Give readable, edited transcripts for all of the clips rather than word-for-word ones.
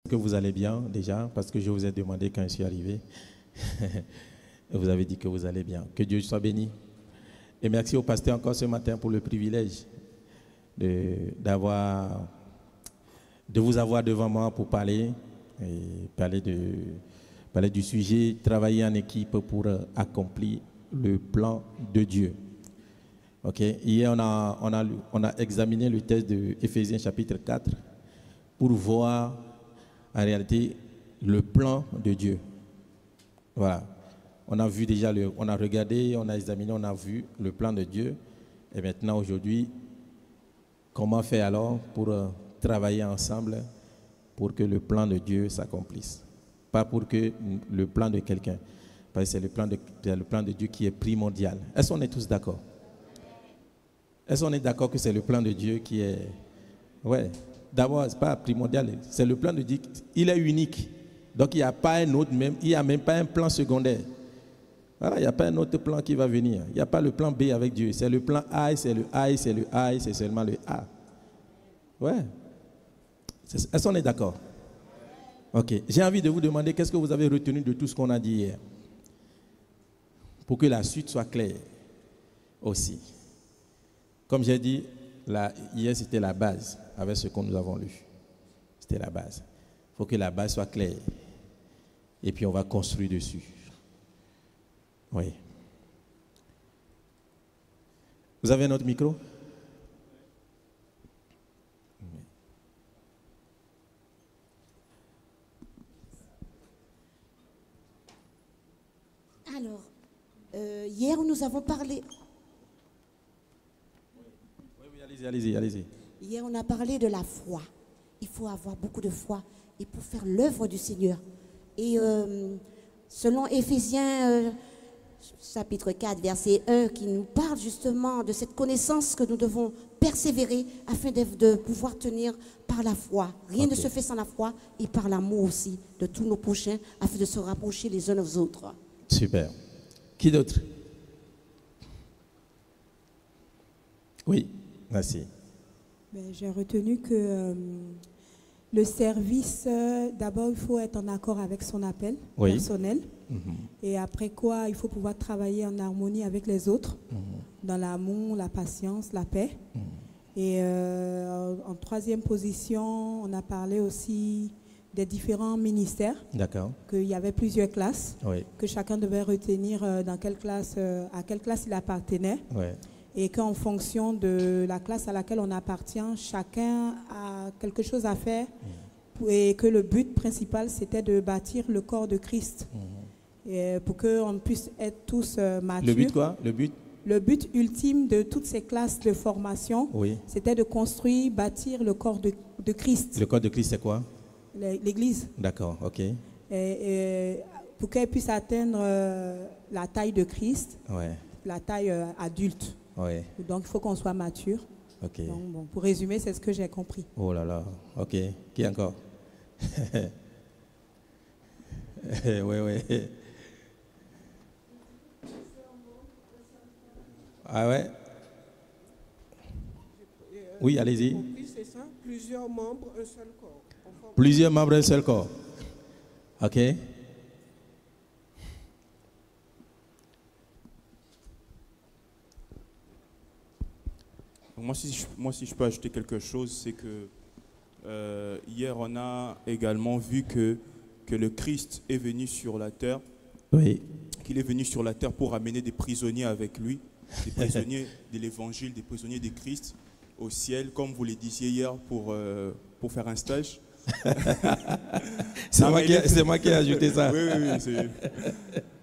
Que vous allez bien déjà, parce que je vous ai demandé quand je suis arrivé. Et vous avez dit que vous allez bien. Que Dieu soit béni. Et merci au pasteur encore ce matin pour le privilège de vous avoir devant moi pour parler du sujet, travailler en équipe pour accomplir le plan de Dieu. Ok. Hier, on a examiné le texte de Éphésiens chapitre 4 pour voir en réalité le plan de Dieu. Voilà. On a vu déjà, on a regardé, on a examiné, on a vu le plan de Dieu. Et maintenant, aujourd'hui, comment faire alors pour travailler ensemble pour que le plan de Dieu s'accomplisse? Pas pour que le plan de quelqu'un, parce que c'est le plan de Dieu qui est primordial. Est-ce qu'on est tous d'accord? Est-ce qu'on est d'accord que c'est le plan de Dieu qui est... Ouais. D'abord, ce n'est pas primordial, c'est le plan de Dieu. Il est unique. Donc, il n'y a pas un autre, il n'y a même pas un plan secondaire. Voilà, il n'y a pas un autre plan qui va venir. Il n'y a pas le plan B avec Dieu. C'est le plan A, c'est le A, c'est le A, c'est seulement le A. Ouais. Est-ce qu'on est d'accord? Ok. J'ai envie de vous demander qu'est-ce que vous avez retenu de tout ce qu'on a dit hier. Pour que la suite soit claire aussi. Comme j'ai dit, hier c'était la base avec ce que nous avons lu. C'était la base. Il faut que la base soit claire. Et puis on va construire dessus. Oui. Vous avez un autre micro? Alors, hier nous avons parlé... Oui, allez-y. Hier on a parlé de la foi. Il faut avoir beaucoup de foi et pour faire l'œuvre du Seigneur. Et selon Éphésiens chapitre 4, verset 1, qui nous parle justement de cette connaissance que nous devons persévérer afin de pouvoir tenir par la foi. Rien ne se fait sans la foi et par l'amour aussi de tous nos prochains afin de se rapprocher les uns aux autres. Super. Qui d'autre? Oui, merci. J'ai retenu que le service, d'abord, il faut être en accord avec son appel personnel. Et après quoi, il faut pouvoir travailler en harmonie avec les autres, dans l'amour, la patience, la paix. Et en troisième position, on a parlé aussi des différents ministères. D'accord. Qu'il y avait plusieurs classes, que chacun devait retenir dans quelle classe, à quelle classe il appartenait. Et qu'en fonction de la classe à laquelle on appartient, chacun a quelque chose à faire et que le but principal, c'était de bâtir le corps de Christ et pour qu'on puisse être tous matures. Le but quoi? Le but ultime de toutes ces classes de formation, c'était de construire, bâtir le corps de Christ. Le corps de Christ, c'est quoi? L'Église. D'accord, ok. Et pour qu'elle puisse atteindre la taille de Christ, la taille adulte. Donc, il faut qu'on soit mature. Donc, bon, pour résumer, c'est ce que j'ai compris. Oh là là, ok. Qui encore? Oui. Ah ouais? Oui, allez-y. C'est ça, plusieurs membres, un seul corps. Plusieurs membres, un seul corps. Ok. Moi, si je peux ajouter quelque chose, c'est que hier, on a également vu que le Christ est venu sur la terre. Qu'il est venu sur la terre pour amener des prisonniers avec lui, des prisonniers de l'Évangile, des prisonniers de Christ au ciel, comme vous le disiez hier, pour faire un stage. C'est moi qui ai ajouté ça. Oui.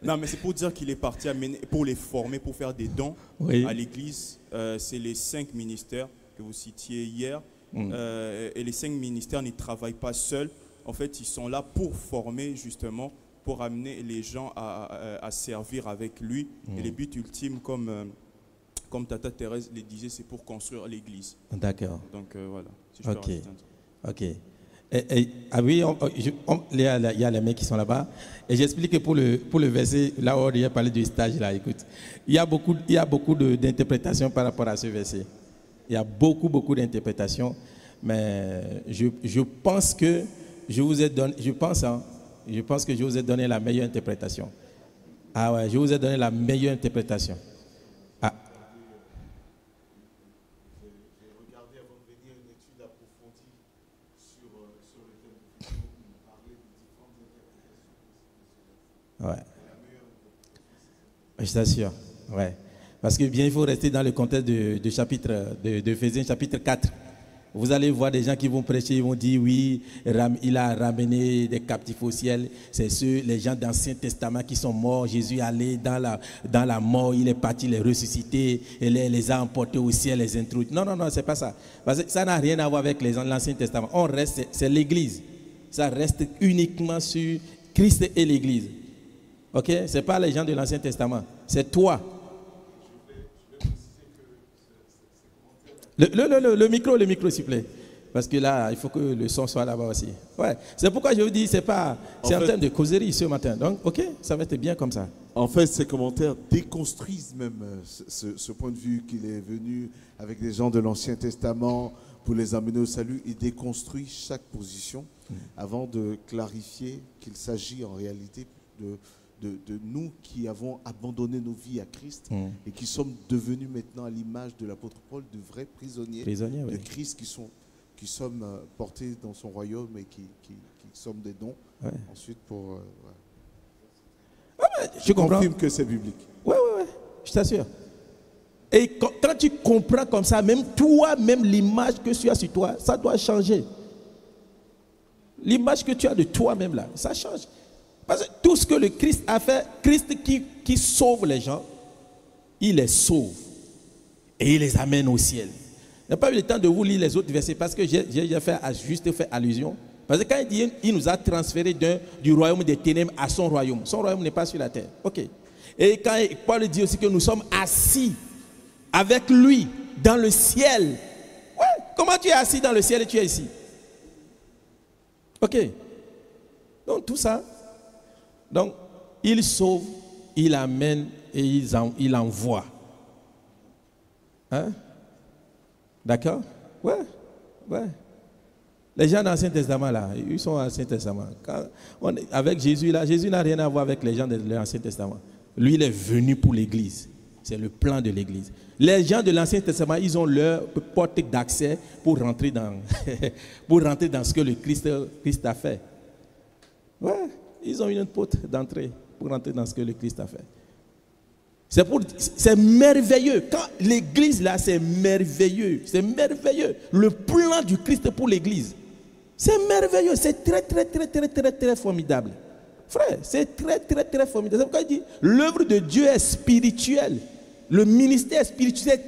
Non, mais c'est pour dire qu'il est parti pour les former, pour faire des dons à l'Église. C'est les 5 ministères que vous citiez hier. Et les 5 ministères ne travaillent pas seuls. En fait, ils sont là pour former justement, pour amener les gens à servir avec lui. Et le but ultime, comme Tata Thérèse le disait, c'est pour construire l'Église. D'accord. Donc voilà. Si je peux rajouter un truc. Ok. Ah oui, il y a les mecs qui sont là-bas. Et j'explique que pour le verset, là où on a parlé du stage, là, écoute, il y a beaucoup d'interprétations par rapport à ce verset. Il y a beaucoup d'interprétations. Mais je pense que je vous ai donné, je pense que je vous ai donné la meilleure interprétation. Ah ouais, je vous ai donné la meilleure interprétation. Ah. J'ai regardé avant de venir une étude approfondie sur le thème du futur où on parlait de différentes interprétations. Ouais. Je t'assure. Ouais. Parce que bien, il faut rester dans le contexte de chapitre de Éphésiens chapitre 4. Vous allez voir des gens qui vont prêcher, ils vont dire oui, il a ramené des captifs au ciel. C'est ceux, les gens d'Ancien Testament qui sont morts. Jésus est allé dans la mort, il est parti les ressusciter et les a emportés au ciel, les introduits. Non, c'est pas ça. Parce que ça n'a rien à voir avec les gens de l'Ancien Testament. On reste, c'est l'Église. Ça reste uniquement sur Christ et l'Église. Ok? C'est pas les gens de l'Ancien Testament. C'est toi. Le micro, s'il vous plaît. Parce que là, il faut que le son soit là-bas aussi. Ouais. C'est pourquoi je vous dis, c'est en termes de causerie ce matin. Donc, ok, ça va être bien comme ça. En fait, ces commentaires déconstruisent même ce point de vue qu'il est venu avec des gens de l'Ancien Testament pour les amener au salut. Il déconstruit chaque position avant de clarifier qu'il s'agit en réalité de nous qui avons abandonné nos vies à Christ et qui sommes devenus maintenant à l'image de l'apôtre Paul de vrais prisonniers de Christ qui sommes portés dans son royaume et qui sommes des dons ensuite pour... Je confirme que c'est biblique. Ouais, je t'assure. Et quand tu comprends comme ça, même toi-même l'image que tu as sur toi, ça doit changer. L'image que tu as de toi-même là, ça change. Parce que tout ce que le Christ a fait, Christ qui sauve les gens, il les sauve et il les amène au ciel. Je n'ai pas eu le temps de vous lire les autres versets parce que j'ai juste fait allusion. Parce que quand il dit il nous a transférés du royaume des ténèbres à son royaume n'est pas sur la terre. Ok. Et quand Paul dit aussi que nous sommes assis avec lui dans le ciel. Ouais. Comment tu es assis dans le ciel et tu es ici? Ok. Donc tout ça. Donc, il sauve, il amène et il envoie. Hein? D'accord? Ouais. Les gens dans l'Ancien Testament, là, ils sont dans l'Ancien Testament. Avec Jésus, là, Jésus n'a rien à voir avec les gens de l'Ancien Testament. Lui, il est venu pour l'Église. C'est le plan de l'Église. Les gens de l'Ancien Testament, ils ont leur porte d'accès pour rentrer dans ce que le Christ a fait. Ouais. Ils ont une porte d'entrée pour entrer dans ce que le Christ a fait. C'est merveilleux. Quand l'église là, c'est merveilleux. C'est merveilleux. Le plan du Christ pour l'église. C'est merveilleux. C'est très formidable. Frère, c'est très formidable. C'est pourquoi il dit, l'œuvre de Dieu est spirituelle. Le ministère spirituel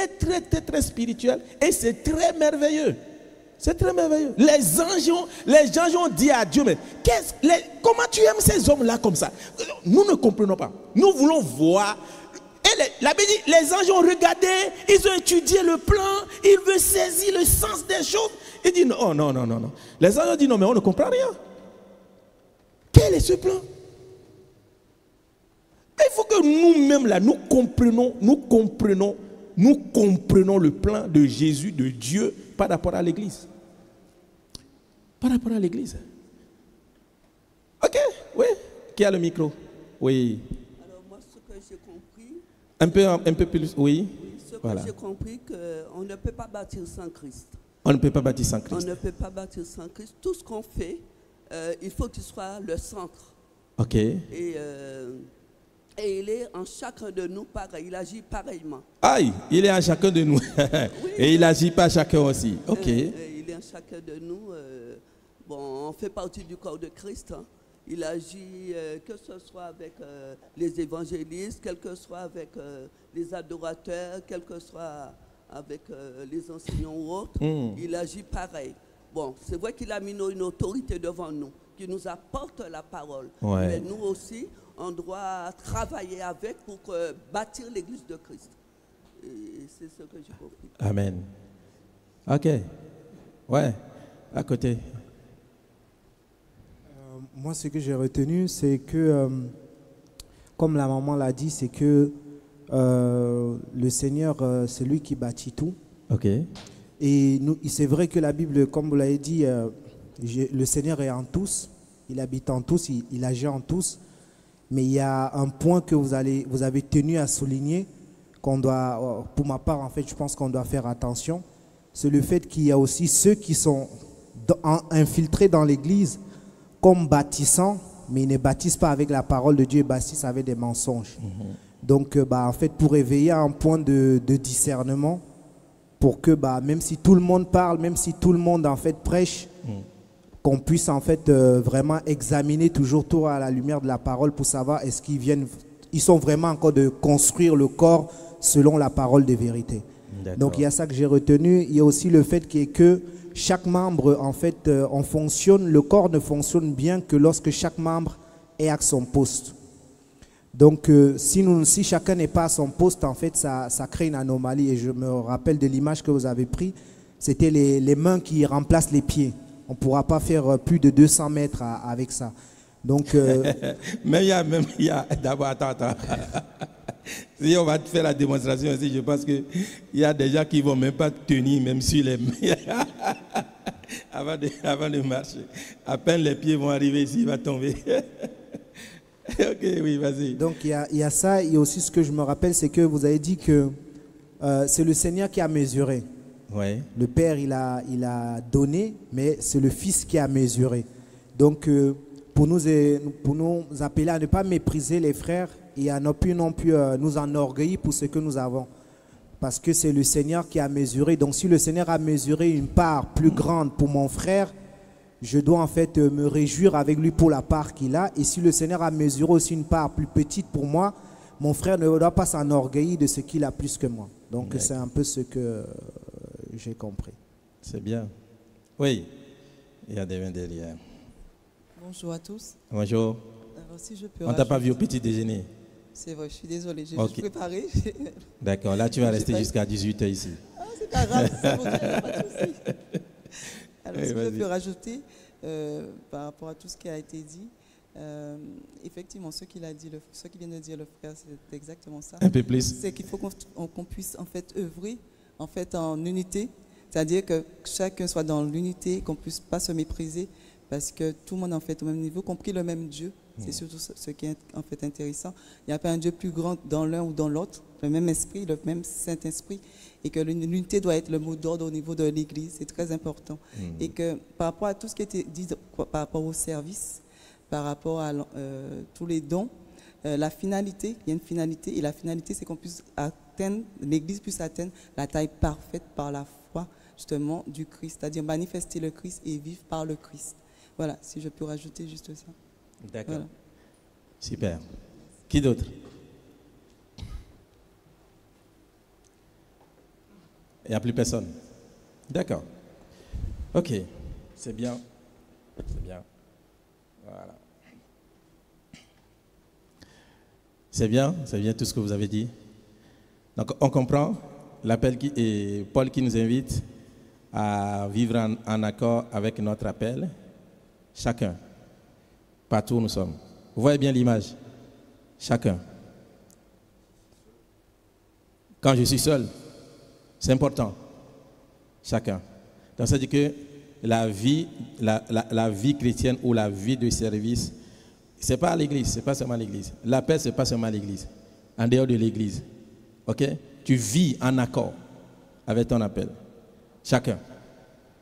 est très spirituel. Et c'est très merveilleux. C'est très merveilleux. Les anges ont dit à Dieu, mais comment tu aimes ces hommes-là comme ça? Nous ne comprenons pas. Nous voulons voir. Et la Bible dit, les anges ont regardé, ils ont étudié le plan, ils veulent saisir le sens des choses. Ils disent, non. Les anges ont dit, non, mais on ne comprend rien. Quel est ce plan? Il faut que nous-mêmes, là, nous comprenons le plan de Jésus, de Dieu, par rapport à l'église. Par rapport à l'église. Ok, oui. Qui a le micro? Oui. Alors moi, ce que j'ai compris... Un peu plus, oui. Ce que j'ai compris, qu'on ne peut pas bâtir sans Christ. On ne peut pas bâtir sans Christ. On ne peut pas bâtir sans Christ. Tout ce qu'on fait, il faut qu'il soit le centre. Ok. Et il est en chacun de nous pareil, il agit pareillement. Aïe, il est en chacun de nous. Oui, et il agit pas chacun aussi. Ok. Il est en chacun de nous. On fait partie du corps de Christ. Hein. Il agit, que ce soit avec les évangélistes, quel que soit avec les adorateurs, quel que soit avec les enseignants ou autres. Il agit pareil. Bon, c'est vrai qu'il a mis une autorité devant nous, qui nous apporte la parole. Ouais. Mais nous aussi, on doit travailler avec pour bâtir l'église de Christ. Et c'est ce que j'ai compris. Amen. Ok. Ouais. À côté. Moi, ce que j'ai retenu, c'est que, comme la maman l'a dit, c'est que le Seigneur, c'est lui qui bâtit tout. Ok. Et c'est vrai que la Bible, comme vous l'avez dit, le Seigneur est en tous, il habite en tous, il agit en tous. Mais il y a un point que vous avez tenu à souligner, qu'on doit, pour ma part, en fait, je pense qu'on doit faire attention. C'est le fait qu'il y a aussi ceux qui sont infiltrés dans l'Église comme bâtissants, mais ils ne bâtissent pas avec la parole de Dieu, ils bâtissent avec des mensonges. Donc, en fait, pour éveiller un point de discernement, pour que même si tout le monde parle, même si tout le monde en fait prêche, qu'on puisse en fait vraiment examiner toujours tout à la lumière de la parole pour savoir est-ce ils sont vraiment encore de construire le corps selon la parole de vérité. Donc il y a ça que j'ai retenu. Il y a aussi le fait que chaque membre en fait le corps ne fonctionne bien que lorsque chaque membre est à son poste. Donc si chacun n'est pas à son poste, en fait ça crée une anomalie. Et je me rappelle de l'image que vous avez prise, c'était les mains qui remplacent les pieds. On ne pourra pas faire plus de 200 mètres avec ça. Donc, mais il y a d'abord, attends. Si on va te faire la démonstration aussi, je pense qu'il y a des gens qui ne vont même pas tenir, même sur les mains, avant de marcher. À peine les pieds vont arriver ici, il va tomber. Ok, oui, vas-y. Donc, il y a ça. Et aussi, ce que je me rappelle, c'est que vous avez dit que c'est le Seigneur qui a mesuré. Ouais. Le Père, il a donné, mais c'est le Fils qui a mesuré. Donc, pour nous appeler à ne pas mépriser les frères et à ne plus nous enorgueillir pour ce que nous avons. Parce que c'est le Seigneur qui a mesuré. Donc, si le Seigneur a mesuré une part plus grande pour mon frère, je dois en fait me réjouir avec lui pour la part qu'il a. Et si le Seigneur a mesuré aussi une part plus petite pour moi, mon frère ne doit pas s'enorgueillir de ce qu'il a plus que moi. Donc, c'est un peu ce que j'ai compris. C'est bien. Oui, il y a des mains derrière. Bonjour à tous. Bonjour. Alors, si je peux on ne t'a pas vu au petit déjeuner? C'est vrai, je suis désolée, j'ai juste préparé. D'accord, là tu vas rester jusqu'à 18h ici. Ah, c'est pas grave, c'est bon, pas de souci. Alors, si je peux rajouter, par rapport à tout ce qui a été dit, effectivement, ce qu'il vient de dire le frère, c'est exactement ça. Un peu plus. C'est qu'il faut qu'on puisse en fait œuvrer en unité, c'est-à-dire que chacun soit dans l'unité, qu'on ne puisse pas se mépriser, parce que tout le monde en fait au même niveau, compris le même Dieu. C'est surtout ce qui est en fait intéressant. Il n'y a pas un Dieu plus grand dans l'un ou dans l'autre, le même esprit, le même Saint-Esprit, et que l'unité doit être le mot d'ordre au niveau de l'Église, c'est très important. Et que par rapport à tout ce qui a été dit par rapport au service, par rapport à tous les dons, la finalité, il y a une finalité, et la finalité c'est qu'on puisse l'Église puisse atteindre la taille parfaite par la foi justement du Christ, c'est-à-dire manifester le Christ et vivre par le Christ. Voilà, si je peux rajouter juste ça. D'accord. Voilà. Super. Qui d'autre? Il n'y a plus personne. D'accord. Ok. C'est bien. C'est bien. Voilà. C'est bien tout ce que vous avez dit. Donc on comprend l'appel et Paul qui nous invite à vivre en accord avec notre appel. Chacun. Partout où nous sommes. Vous voyez bien l'image? Chacun. Quand je suis seul, c'est important. Chacun. Donc ça dit que la vie chrétienne ou la vie de service, c'est pas à l'église, c'est pas seulement à l'église. L'appel, c'est pas seulement à l'église. En dehors de l'église. Ok? Tu vis en accord avec ton appel. Chacun.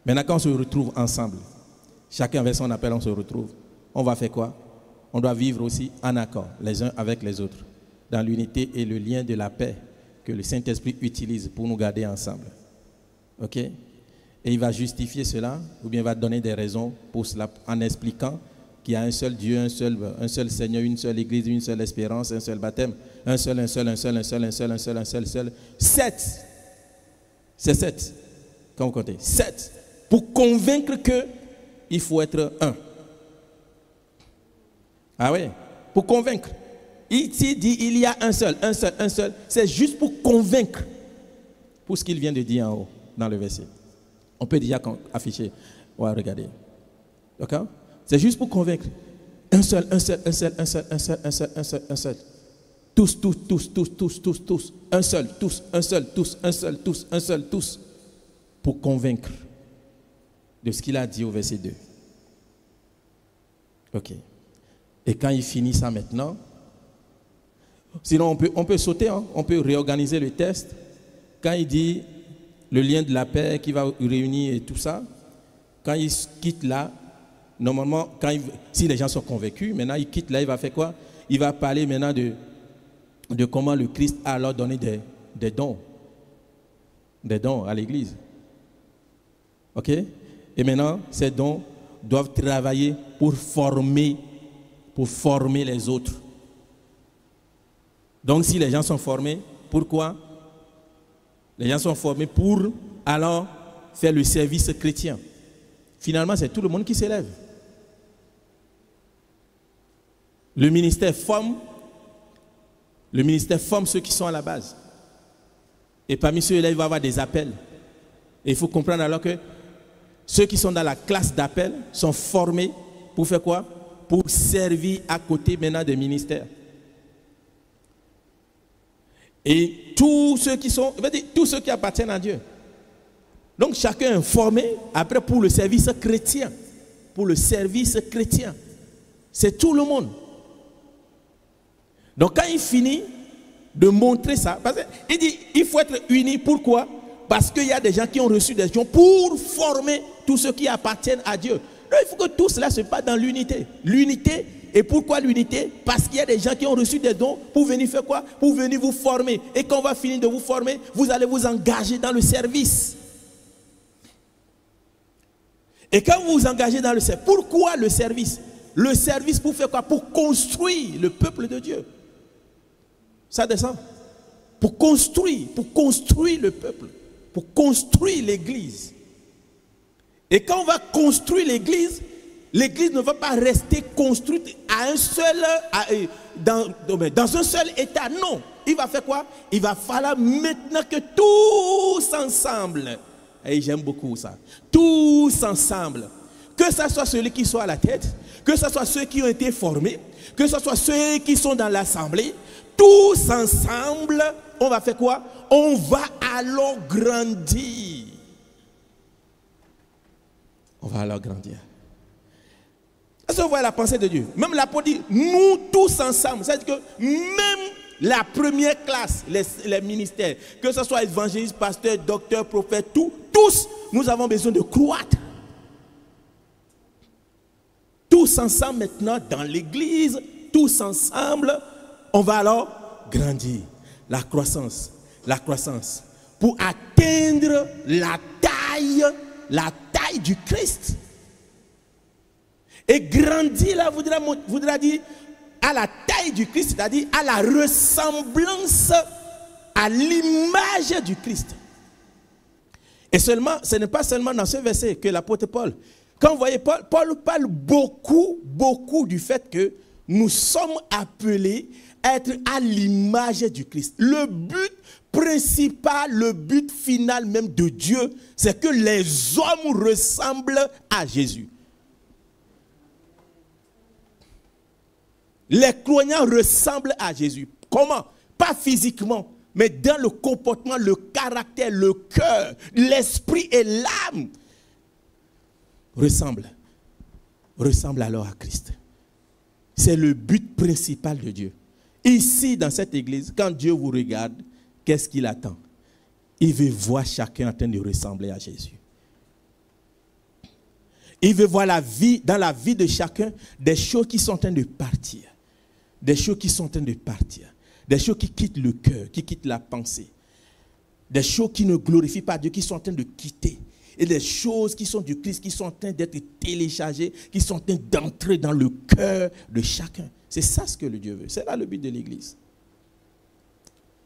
Maintenant, quand on se retrouve ensemble, chacun avec son appel, on se retrouve. On va faire quoi? On doit vivre aussi en accord, les uns avec les autres, dans l'unité et le lien de la paix que le Saint-Esprit utilise pour nous garder ensemble. Ok? Et il va justifier cela, ou bien il va donner des raisons pour cela, en expliquant qu'il y a un seul Dieu, un seul Seigneur, une seule Église, une seule espérance, un seul baptême, un seul. 7. C'est 7. Quand vous comptez. 7. Pour convaincre qu'il faut être un. Ah oui, pour convaincre. Ici dit il y a un seul. C'est juste pour convaincre. Pour ce qu'il vient de dire en haut, dans le verset. On peut déjà afficher. Ouais, regardez. D'accord? C'est juste pour convaincre. Un seul. Tous. Un seul, tous. Pour convaincre de ce qu'il a dit au verset 2. Ok. Et quand il finit ça maintenant, sinon on peut sauter, hein? On peut réorganiser le test. Quand il dit le lien de la paix qui va réunir et tout ça, quand il quitte là, normalement, si les gens sont convaincus, maintenant il quitte là, il va faire quoi? Il va parler maintenant de comment le Christ a alors donné des dons. Des dons à l'église. Ok? Et maintenant, ces dons doivent travailler pour former les autres. Donc si les gens sont formés, pourquoi? Les gens sont formés pour alors faire le service chrétien. Finalement, c'est tout le monde qui s'élève. Le ministère forme ceux qui sont à la base. Et parmi ceux-là, il va y avoir des appels. Et il faut comprendre alors que ceux qui sont dans la classe d'appel sont formés pour faire quoi? Pour servir à côté maintenant des ministères. Et tous ceux qui appartiennent à Dieu. Donc chacun est formé après pour le service chrétien. Pour le service chrétien. C'est tout le monde. Donc quand il finit de montrer ça, parce qu'il dit il faut être unis. Pourquoi? Parce qu'il y a des gens qui ont reçu des dons pour former tous ceux qui appartiennent à Dieu. Donc il faut que tout cela se passe dans l'unité. L'unité, et pourquoi l'unité? Parce qu'il y a des gens qui ont reçu des dons pour venir faire quoi? Pour venir vous former. Et quand on va finir de vous former, vous allez vous engager dans le service. Et quand vous vous engagez dans le service, pourquoi le service? Le service pour faire quoi? Pour construire le peuple de Dieu. Ça descend. Pour construire le peuple. Pour construire l'église. Et quand on va construire l'église ne va pas rester construite dans un seul état. Non. Il va faire quoi? Il va falloir maintenant que tous ensemble, et j'aime beaucoup ça, tous ensemble, que ce soit celui qui soit à la tête, que ce soit ceux qui ont été formés, que ce soit ceux qui sont dans l'assemblée, tous ensemble, on va faire quoi? On va alors grandir. On va alors grandir. Est-ce que vous voyez la pensée de Dieu? Même l'apôtre dit, nous tous ensemble. C'est-à-dire que même la première classe, les ministères, que ce soit évangéliste, pasteur, docteur, prophète, tous, nous avons besoin de croître. Tous ensemble maintenant dans l'église, tous ensemble, on va alors grandir. La croissance, pour atteindre la taille du Christ. Et grandir là voudra dire à la taille du Christ, c'est-à-dire à la ressemblance, à l'image du Christ. Et seulement, ce n'est pas seulement dans ce verset que l'apôtre Paul, quand vous voyez Paul parle beaucoup du fait que nous sommes appelés à être à l'image du Christ. Le but principal, le but final même de Dieu, c'est que les hommes ressemblent à Jésus. Les croyants ressemblent à Jésus. Comment? Pas physiquement, mais dans le comportement, le caractère, le cœur, l'esprit et l'âme. Ressemblent alors à Christ. C'est le but principal de Dieu. Ici, dans cette église, quand Dieu vous regarde, qu'est-ce qu'il attend? Il veut voir chacun en train de ressembler à Jésus. Il veut voir dans la vie de chacun des choses qui sont en train de partir. Des choses qui sont en train de partir. Des choses qui quittent le cœur, qui quittent la pensée. Des choses qui ne glorifient pas Dieu, qui sont en train de quitter. Et des choses qui sont du Christ, qui sont en train d'être téléchargées, qui sont en train d'entrer dans le cœur de chacun. C'est ça ce que le Dieu veut. C'est là le but de l'église.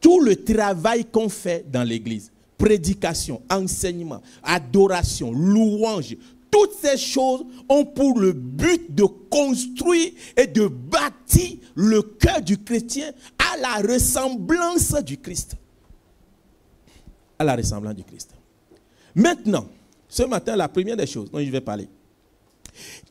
Tout le travail qu'on fait dans l'église, prédication, enseignement, adoration, louange, toutes ces choses ont pour le but de construire et de bâtir le cœur du chrétien à la ressemblance du Christ. À la ressemblance du Christ. Maintenant, ce matin, la première des choses dont je vais parler.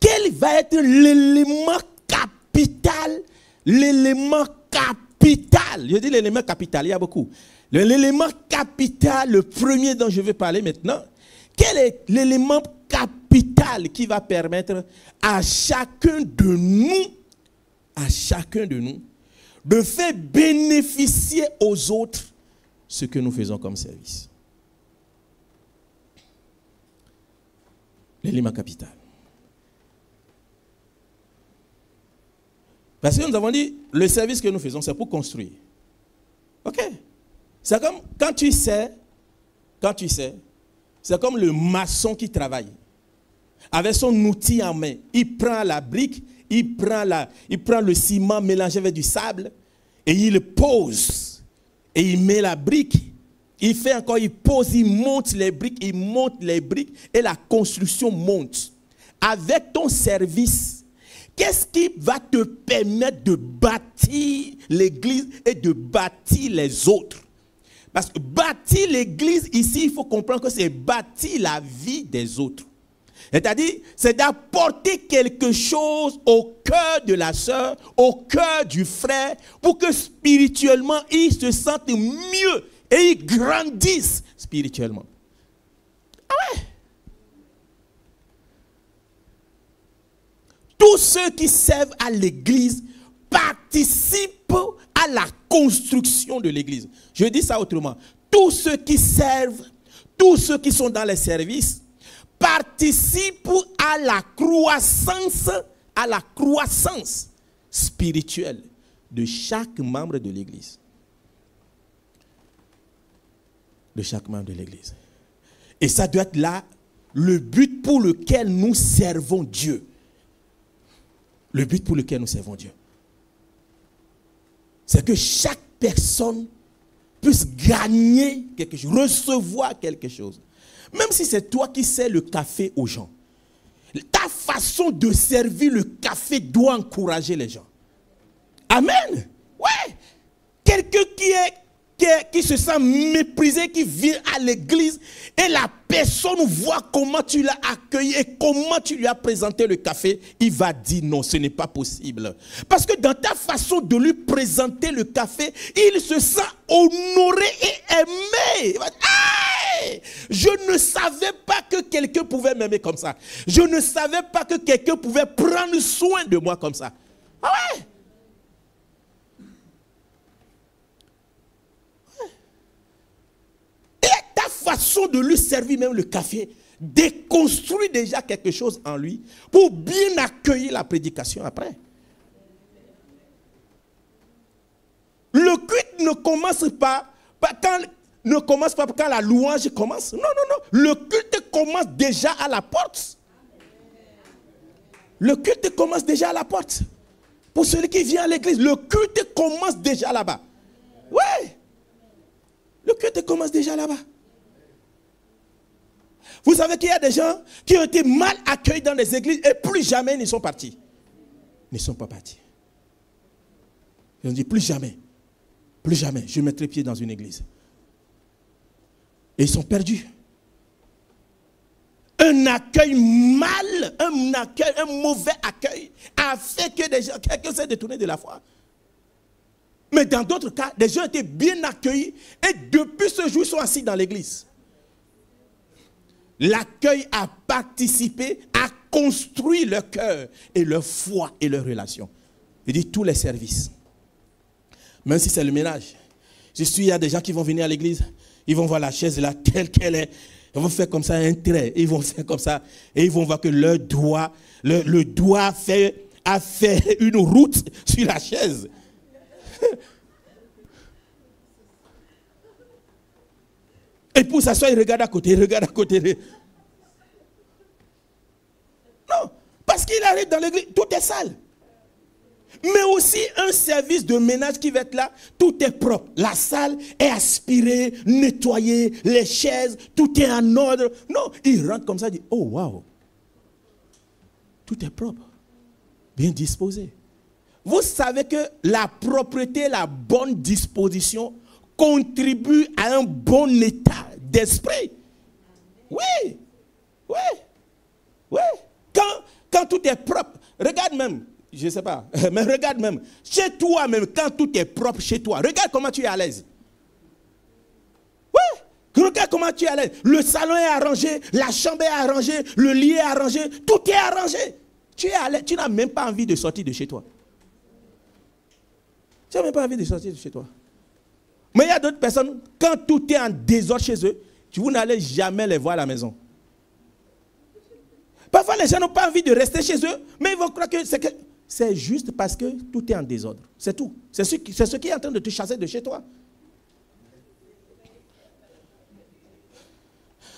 Quel va être l'élément capital? L'élément capital. Je dis l'élément capital, il y a beaucoup. L'élément capital, le premier dont je vais parler maintenant, quel est l'élément capital qui va permettre à chacun de nous, de faire bénéficier aux autres ce que nous faisons comme service? L'élément capital. Parce que nous avons dit, le service que nous faisons, c'est pour construire. Ok? C'est comme quand tu sais, c'est comme le maçon qui travaille. Avec son outil en main, il prend la brique, il prend le ciment mélangé avec du sable et il le pose. Et il met la brique. Il fait encore, il pose, il monte les briques et la construction monte. Avec ton service, qu'est-ce qui va te permettre de bâtir l'église et de bâtir les autres? Parce que bâtir l'église, ici, il faut comprendre que c'est bâtir la vie des autres. C'est-à-dire, c'est d'apporter quelque chose au cœur de la sœur, au cœur du frère, pour que spirituellement, ils se sentent mieux et ils grandissent spirituellement. Ah ouais? Tous ceux qui servent à l'église participent à la construction de l'église. Je dis ça autrement. Tous ceux qui servent, tous ceux qui sont dans les services, participent à la croissance spirituelle de chaque membre de l'église. De chaque membre de l'église. Et ça doit être là le but pour lequel nous servons Dieu. Le but pour lequel nous servons Dieu. C'est que chaque personne puisse gagner quelque chose, recevoir quelque chose. Même si c'est toi qui sers le café aux gens, ta façon de servir le café doit encourager les gens. Amen. Ouais. Quelqu'un qui se sent méprisé, qui vient à l'église et la personne voit comment tu l'as accueilli et comment tu lui as présenté le café, il va dire non, ce n'est pas possible. Parce que dans ta façon de lui présenter le café, il se sent honoré et aimé. Il va dire, hey, je ne savais pas que quelqu'un pouvait m'aimer comme ça. Je ne savais pas que quelqu'un pouvait prendre soin de moi comme ça. Ah ouais? Ta façon de lui servir même le café déconstruit déjà quelque chose en lui pour bien accueillir la prédication après. Le culte ne commence pas quand la louange commence. Non, non, non. Le culte commence déjà à la porte. Le culte commence déjà à la porte. Pour celui qui vient à l'église, le culte commence déjà là-bas. Oui. Le culte commence déjà là-bas. Vous savez qu'il y a des gens qui ont été mal accueillis dans les églises et plus jamais ils ne sont partis. Ils ne sont pas partis. Ils ont dit plus jamais je mettrai pied dans une église. Et ils sont perdus. Un accueil mal, un mauvais accueil a fait que quelqu'un s'est détourné de la foi. Mais dans d'autres cas, des gens étaient bien accueillis et depuis ce jour, ils sont assis dans l'église. L'accueil a participé à construire leur cœur et leur foi et leur relation. Il dit tous les services. Même si c'est le ménage. Il y a des gens qui vont venir à l'église, ils vont voir la chaise là telle qu'elle est. Ils vont faire comme ça un trait. Ils vont faire comme ça et ils vont voir que leur doigt, le doigt a fait une route sur la chaise. Et pour s'asseoir, il regarde à côté, Non, parce qu'il arrive dans l'église, tout est sale. Mais aussi un service de ménage qui va être là, tout est propre. La salle est aspirée, nettoyée, les chaises, tout est en ordre. Non, il rentre comme ça, il dit, oh waouh, tout est propre, bien disposé. Vous savez que la propreté, la bonne disposition contribue à un bon état d'esprit. Oui, oui, oui. Quand tout est propre, regarde même, je ne sais pas, mais regarde même, chez toi même, quand tout est propre chez toi, regarde comment tu es à l'aise. Oui, Regarde comment tu es à l'aise. Le salon est arrangé, la chambre est arrangée, le lit est arrangé, tout est arrangé. Tu es à l'aise, tu n'as même pas envie de sortir de chez toi. Tu n'as même pas envie de sortir de chez toi. Mais il y a d'autres personnes, quand tout est en désordre chez eux, vous n'allez jamais les voir à la maison. Parfois, les gens n'ont pas envie de rester chez eux, mais ils vont croire que c'est juste parce que tout est en désordre. C'est tout. C'est ce qui est en train de te chasser de chez toi.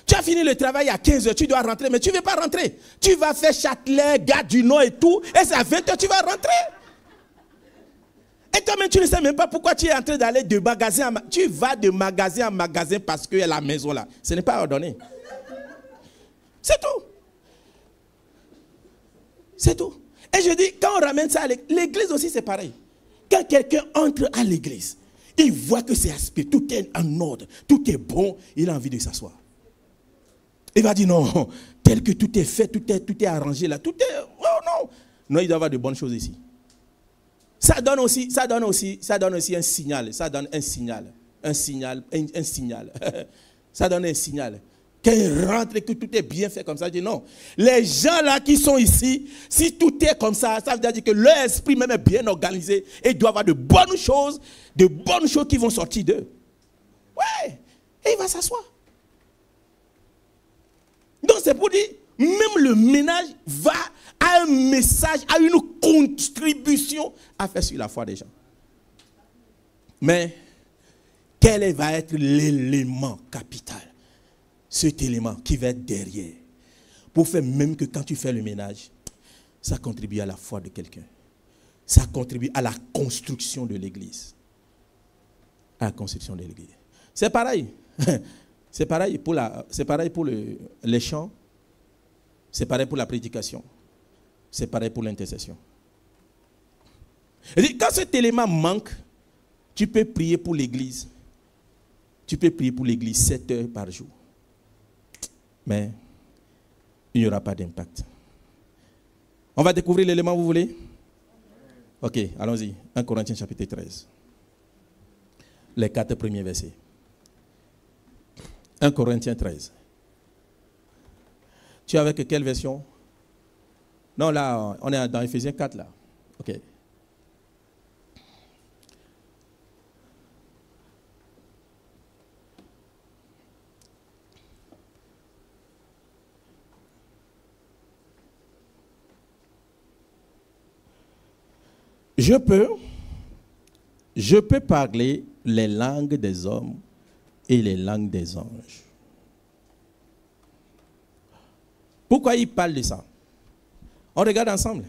Tu as fini le travail à 15h, tu dois rentrer, mais tu ne veux pas rentrer. Tu vas faire Châtelet, Gare du Nord et tout, et c'est à 20h tu vas rentrer. Et toi-même, tu ne sais même pas pourquoi tu es en train d'aller de magasin en magasin. Tu vas de magasin en magasin parce qu'il y a la maison là. Ce n'est pas ordonné. C'est tout. C'est tout. Et je dis, quand on ramène ça à l'église aussi, c'est pareil. Quand quelqu'un entre à l'église, il voit que c'est aspect, tout est en ordre, tout est bon, il a envie de s'asseoir. Il va dire non, tel que tout est fait, tout est arrangé là, tout est... Oh non. Non, il doit y avoir de bonnes choses ici. Ça donne aussi un signal. Ça donne un signal. Un signal. Ça donne un signal. Quand il rentre et que tout est bien fait comme ça, je dis non. Les gens là qui sont ici, si tout est comme ça, ça veut dire que leur esprit même est bien organisé et il doit y avoir de bonnes choses qui vont sortir d'eux. Ouais. Et il va s'asseoir. Donc c'est pour dire, même le ménage va à un message, à une contribution à faire sur la foi des gens. Mais quel va être l'élément capital? Cet élément qui va être derrière. Pour faire même que quand tu fais le ménage, ça contribue à la foi de quelqu'un. Ça contribue à la construction de l'église. À la construction de l'église. C'est pareil. C'est pareil pour les chants. C'est pareil pour la prédication. C'est pareil pour l'intercession. Quand cet élément manque, tu peux prier pour l'église. Tu peux prier pour l'église 7 heures par jour. Mais il n'y aura pas d'impact. On va découvrir l'élément, vous voulez? Ok, allons-y. 1 Corinthiens chapitre 13. Les 4 premiers versets. 1 Corinthiens 13. Tu es avec quelle version? Non, là, on est dans Ephésiens 4, là. Ok. Je peux parler les langues des hommes et les langues des anges. Pourquoi il parle de ça? On regarde ensemble.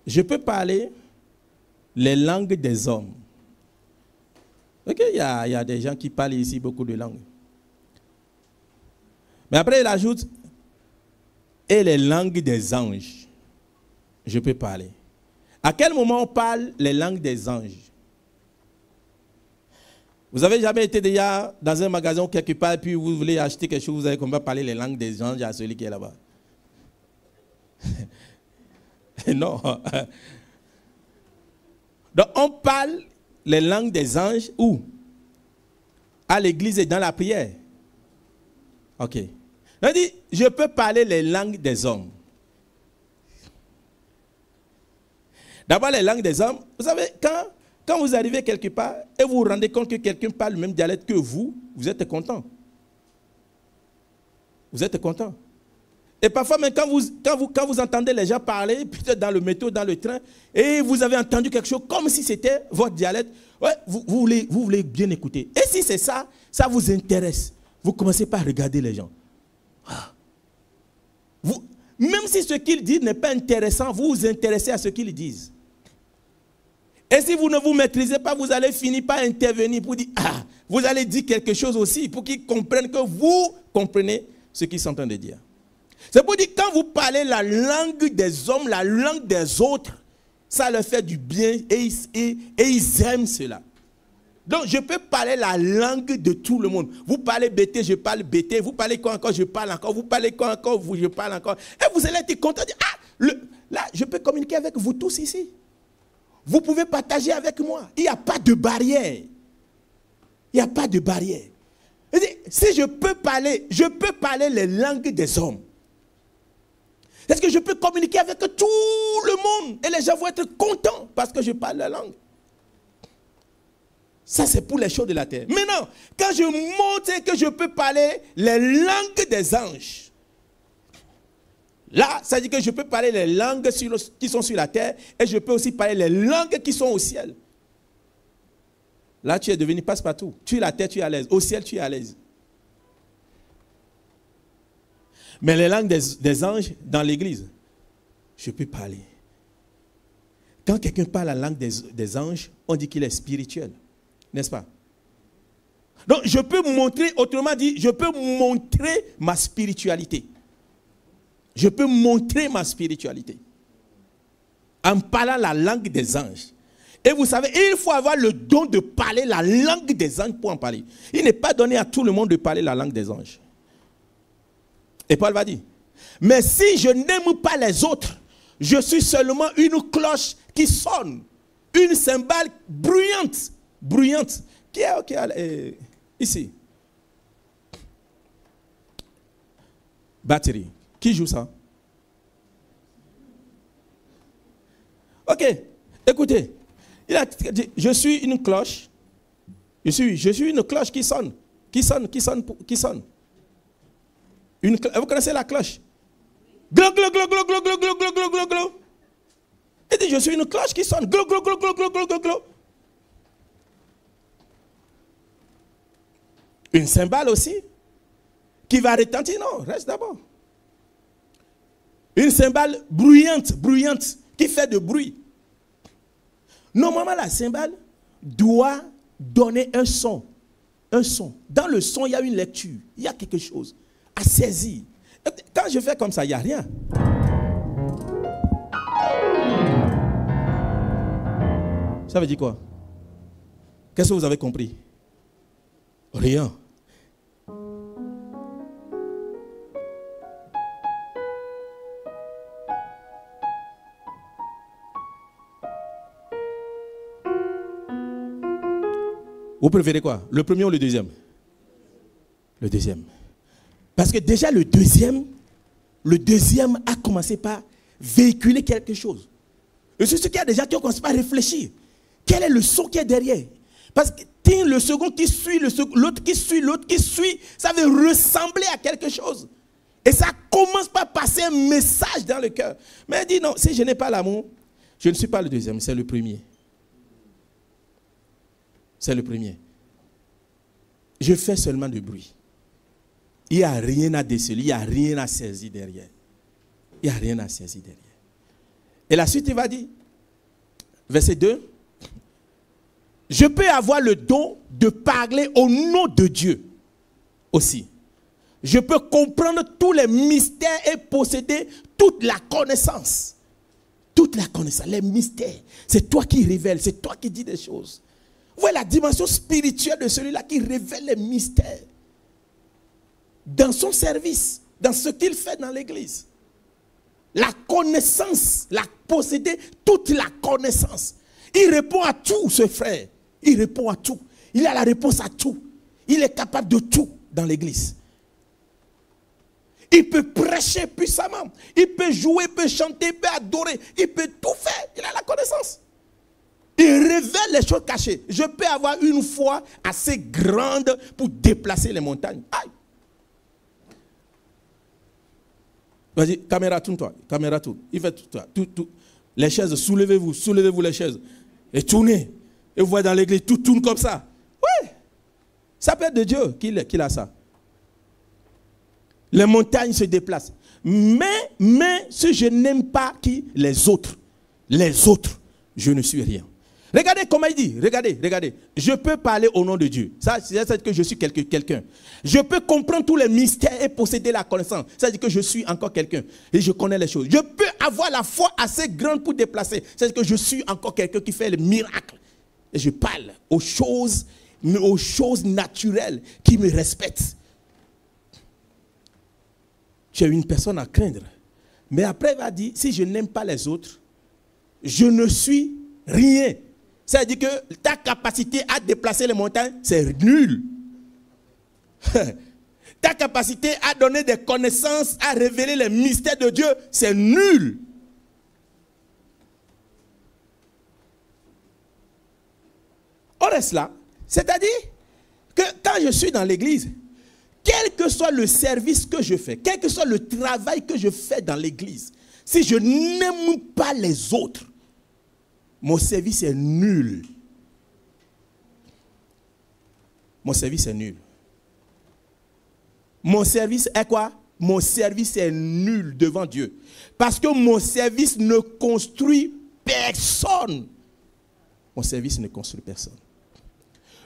Je peux parler les langues des hommes. Ok, il y a des gens qui parlent ici beaucoup de langues. Mais après, il ajoute, et les langues des anges. Je peux parler. À quel moment on parle les langues des anges? Vous avez jamais été déjà dans un magasin ou quelque part, puis vous voulez acheter quelque chose, vous avez comment parler les langues des anges à celui qui est là-bas? Non. Donc on parle les langues des anges où? À l'église et dans la prière. Ok. On dit, je peux parler les langues des hommes. D'abord, les langues des hommes. Vous savez, quand vous arrivez quelque part et vous vous rendez compte que quelqu'un parle le même dialecte que vous, vous êtes content. Vous êtes content. Et parfois, même quand vous entendez les gens parler, peut-être dans le métro, dans le train, et vous avez entendu quelque chose comme si c'était votre dialecte, ouais, vous voulez bien écouter. Et si c'est ça, ça vous intéresse. Vous commencez par regarder les gens. Même si ce qu'ils disent n'est pas intéressant, vous vous intéressez à ce qu'ils disent. Et si vous ne vous maîtrisez pas, vous allez finir par intervenir pour dire, vous allez dire quelque chose aussi pour qu'ils comprennent que vous comprenez ce qu'ils sont en train de dire. C'est pour dire, quand vous parlez la langue des hommes, la langue des autres, ça leur fait du bien et ils aiment cela. Donc, je peux parler la langue de tout le monde. Vous parlez BT, je parle BT. Vous parlez quoi encore, je parle encore. Vous parlez quoi encore, je parle encore. Et vous allez être content de dire, là, je peux communiquer avec vous tous ici. Vous pouvez partager avec moi. Il n'y a pas de barrière. Il n'y a pas de barrière. Il dit, si je peux parler les langues des hommes. Est-ce que je peux communiquer avec tout le monde et les gens vont être contents parce que je parle la langue? Ça, c'est pour les choses de la terre. Maintenant, quand je montre que je peux parler les langues des anges, là, ça dit que je peux parler les langues qui sont sur la terre et je peux aussi parler les langues qui sont au ciel. Là, tu es devenu passe-partout. Tu es la terre, tu es à l'aise. Au ciel, tu es à l'aise. Mais les langues des anges dans l'église, je peux parler. Quand quelqu'un parle la langue des anges, on dit qu'il est spirituel. N'est-ce pas? Donc, je peux montrer, autrement dit, je peux montrer ma spiritualité. Je peux montrer ma spiritualité en parlant la langue des anges. Et vous savez, il faut avoir le don de parler la langue des anges pour en parler. Il n'est pas donné à tout le monde de parler la langue des anges. Et Paul va dire, mais si je n'aime pas les autres, je suis seulement une cloche qui sonne, une cymbale bruyante. Bruyante. Qui est ici? Batterie. Qui joue ça? Ok. Écoutez. Il a dit, je suis une cloche. Je suis une cloche qui sonne. Qui sonne. Vous connaissez la cloche? Glo, glo, glo, glo, glo, glo, glo, glo, glo, glo. Il dit, je suis une cloche qui sonne. Glo, glo, glo, glo, glo, glo, glo, glo. Une cymbale aussi, qui va retentir. Non, reste d'abord. Une cymbale bruyante, qui fait de bruit. Normalement, la cymbale doit donner un son. Un son. Dans le son, il y a une lecture. Il y a quelque chose à saisir. Quand je fais comme ça, il n'y a rien. Ça veut dire quoi? Qu'est-ce que vous avez compris? Rien. Vous préférez quoi? Le premier ou le deuxième? Le deuxième. Parce que déjà le deuxième a commencé par véhiculer quelque chose. Et c'est ce qu'il y a déjà qui ont commencé par réfléchir. Quel est le son qui est derrière? Parce que le second qui suit, l'autre qui suit, ça veut ressembler à quelque chose. Et ça commence par passer un message dans le cœur. Mais il dit non, si je n'ai pas l'amour, je ne suis pas le deuxième, c'est le premier. C'est le premier. Je fais seulement du bruit. Il n'y a rien à déceler, il n'y a rien à saisir derrière. Il n'y a rien à saisir derrière. Et la suite, il va dire, verset 2, je peux avoir le don de parler au nom de Dieu aussi. Je peux comprendre tous les mystères et posséder toute la connaissance. Toute la connaissance, les mystères. C'est toi qui révèles, c'est toi qui dis des choses. Vous voyez la dimension spirituelle de celui-là qui révèle les mystères. Dans son service, dans ce qu'il fait dans l'église. La connaissance, la posséder, toute la connaissance. Il répond à tout, ce frère. Il répond à tout. Il a la réponse à tout. Il est capable de tout dans l'église. Il peut prêcher puissamment. Il peut jouer, il peut chanter, il peut adorer. Il peut tout faire. Il a la connaissance. Il révèle les choses cachées. Je peux avoir une foi assez grande pour déplacer les montagnes. Aïe. Vas-y, caméra, tourne-toi. Caméra, tourne. Il fait tout. Les chaises, soulevez-vous les chaises. Et tournez. Et vous voyez dans l'église, tout tourne comme ça. Oui. Ça peut être de Dieu qu'il a ça. Les montagnes se déplacent. Mais si je n'aime pas qui? Les autres, je ne suis rien. Regardez comment il dit. Regardez. Je peux parler au nom de Dieu. Ça, c'est que je suis quelqu'un. Je peux comprendre tous les mystères et posséder la connaissance. Ça veut dire que je suis encore quelqu'un. Et je connais les choses. Je peux avoir la foi assez grande pour déplacer. Ça veut dire que je suis encore quelqu'un qui fait le miracle. Et je parle aux choses naturelles qui me respectent. Tu es une personne à craindre. Mais après, il va dire, si je n'aime pas les autres, je ne suis rien. Ça veut dire que ta capacité à déplacer les montagnes, c'est nul. Ta capacité à donner des connaissances, à révéler les mystères de Dieu, c'est nul. On reste là. C'est-à-dire que quand je suis dans l'église, quel que soit le service que je fais, quel que soit le travail que je fais dans l'église, si je n'aime pas les autres, mon service est nul. Mon service est nul. Mon service est quoi? Mon service est nul devant Dieu. Parce que mon service ne construit personne. Mon service ne construit personne.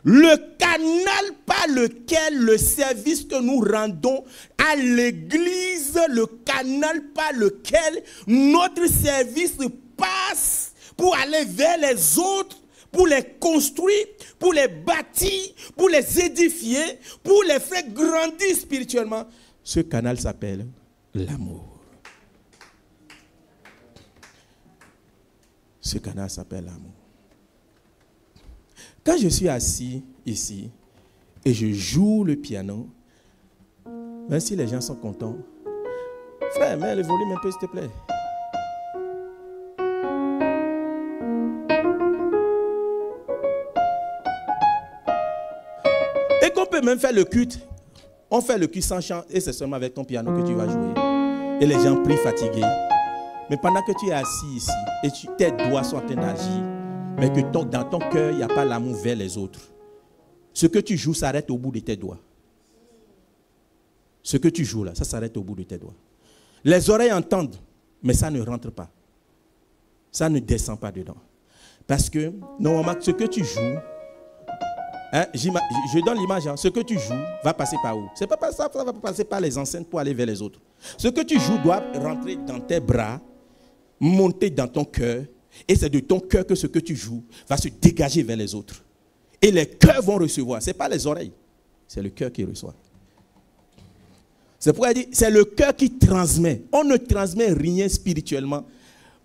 Le canal par lequel le service que nous rendons à l'église, le canal par lequel notre service passe pour aller vers les autres, pour les construire, pour les bâtir, pour les édifier, pour les faire grandir spirituellement. Ce canal s'appelle l'amour. Ce canal s'appelle l'amour. Quand je suis assis ici et je joue le piano, même si les gens sont contents, frère, mets le volume un peu s'il te plaît. Et qu'on peut même faire le culte. On fait le culte sans chant et c'est seulement avec ton piano que tu vas jouer. Et les gens prient fatigués. Mais pendant que tu es assis ici et tes doigts sont en train d'agir, mais que dans ton cœur, il n'y a pas l'amour vers les autres. Ce que tu joues s'arrête au bout de tes doigts. Ce que tu joues là, ça s'arrête au bout de tes doigts. Les oreilles entendent, mais ça ne rentre pas. Ça ne descend pas dedans. Parce que, normalement, ce que tu joues, hein, je donne l'image, hein, ce que tu joues va passer par où? C'est pas ça, ça va passer par les enceintes pour aller vers les autres. Ce que tu joues doit rentrer dans tes bras, monter dans ton cœur, et c'est de ton cœur que ce que tu joues va se dégager vers les autres. Et les cœurs vont recevoir. Ce n'est pas les oreilles. C'est le cœur qui reçoit. C'est pourquoi il dit, c'est le cœur qui transmet. On ne transmet rien spirituellement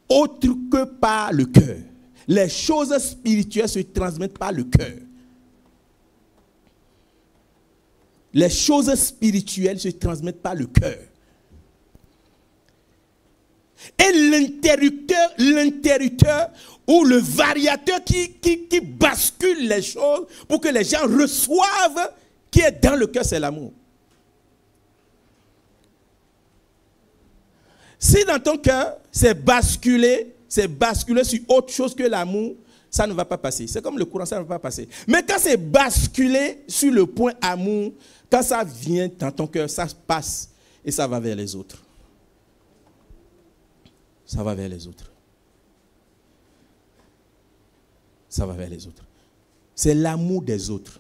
autre que par le cœur. Les choses spirituelles se transmettent par le cœur. Les choses spirituelles se transmettent par le cœur. Et l'interrupteur ou le variateur qui bascule les choses pour que les gens reçoivent qui est dans le cœur, c'est l'amour. Si dans ton cœur, c'est basculer sur autre chose que l'amour, ça ne va pas passer. C'est comme le courant, ça ne va pas passer. Mais quand c'est basculer sur le point amour, quand ça vient dans ton cœur, ça passe et ça va vers les autres. Ça va vers les autres. Ça va vers les autres. C'est l'amour des autres.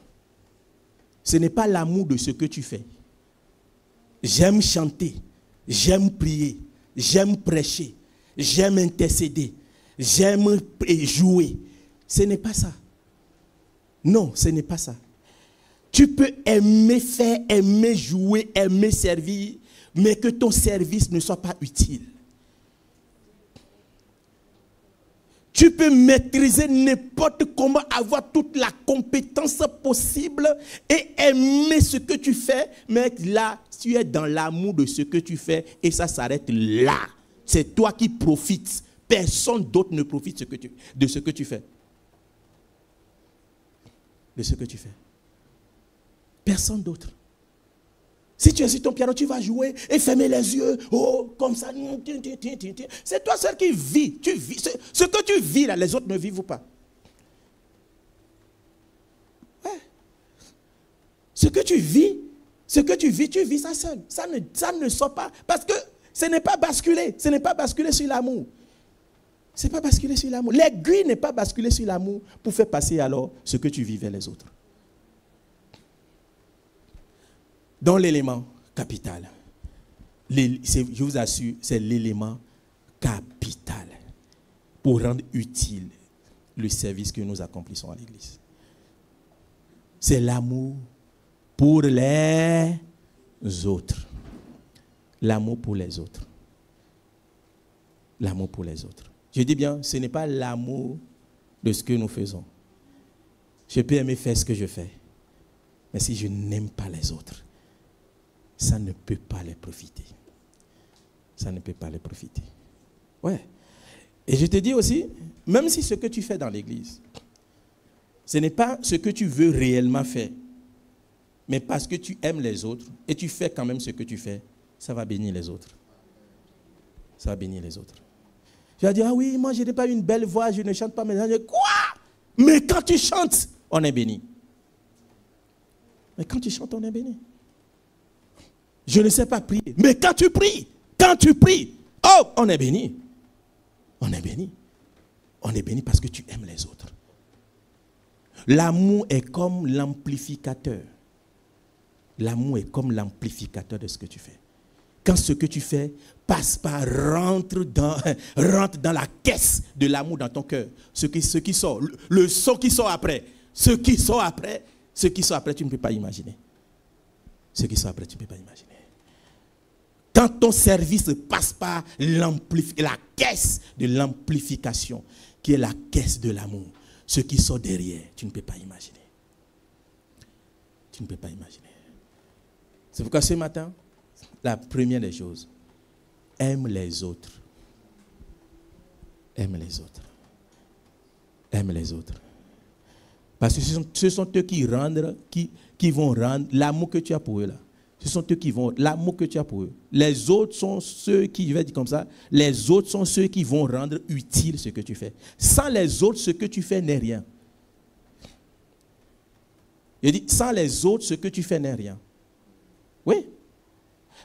Ce n'est pas l'amour de ce que tu fais. J'aime chanter, j'aime prier, j'aime prêcher, j'aime intercéder, j'aime jouer. Ce n'est pas ça. Non, ce n'est pas ça. Tu peux aimer faire, aimer jouer, aimer servir, mais que ton service ne soit pas utile. Tu peux maîtriser n'importe comment, avoir toute la compétence possible et aimer ce que tu fais, mais là, tu es dans l'amour de ce que tu fais et ça s'arrête là. C'est toi qui profites. Personne d'autre ne profite de ce que tu fais. De ce que tu fais. Personne d'autre. Si tu es sur ton piano, tu vas jouer et fermer les yeux. Oh, comme ça. C'est toi seul qui vis. Tu vis. Ce que tu vis là, les autres ne vivent pas. Ouais. Ce que tu vis, tu vis ça seul. Ça ne sort pas. Parce que ce n'est pas basculer. Ce n'est pas basculer sur l'amour. Ce n'est pas basculer sur l'amour. L'aiguille n'est pas basculer sur l'amour pour faire passer alors ce que tu vis vers les autres. Dans l'élément capital, je vous assure, c'est l'élément capital pour rendre utile le service que nous accomplissons à l'église. C'est l'amour pour les autres. L'amour pour les autres. L'amour pour les autres. Je dis bien, ce n'est pas l'amour de ce que nous faisons. Je peux aimer faire ce que je fais. Mais si je n'aime pas les autres, ça ne peut pas les profiter. Ça ne peut pas les profiter. Ouais. Et je te dis aussi, même si ce que tu fais dans l'église, ce n'est pas ce que tu veux réellement faire, mais parce que tu aimes les autres et tu fais quand même ce que tu fais, ça va bénir les autres. Ça va bénir les autres. Tu vas dire, ah oui, moi je n'ai pas une belle voix, je ne chante pas. Mais quoi? Mais quand tu chantes, on est béni. Mais quand tu chantes, on est béni. Je ne sais pas prier. Mais quand tu pries, oh, on est béni. On est béni. On est béni parce que tu aimes les autres. L'amour est comme l'amplificateur. L'amour est comme l'amplificateur de ce que tu fais. Quand ce que tu fais passe par, rentre dans la caisse de l'amour dans ton cœur, ce qui sort, le son qui sort après, ce qui sort après, tu ne peux pas imaginer. Ce qui sort après, tu ne peux pas imaginer. Quand ton service passe par la caisse de l'amplification, qui est la caisse de l'amour, ce qui sort derrière, tu ne peux pas imaginer. Tu ne peux pas imaginer. C'est pourquoi ce matin, la première des choses, aime les autres. Aime les autres. Aime les autres. Parce que ce sont eux qui vont rendre l'amour que tu as pour eux là. Ce sont eux qui vont, l'amour que tu as pour eux. Les autres sont ceux qui, je vais dire comme ça, les autres sont ceux qui vont rendre utile ce que tu fais. Sans les autres, ce que tu fais n'est rien. Je dis, sans les autres, ce que tu fais n'est rien. Oui.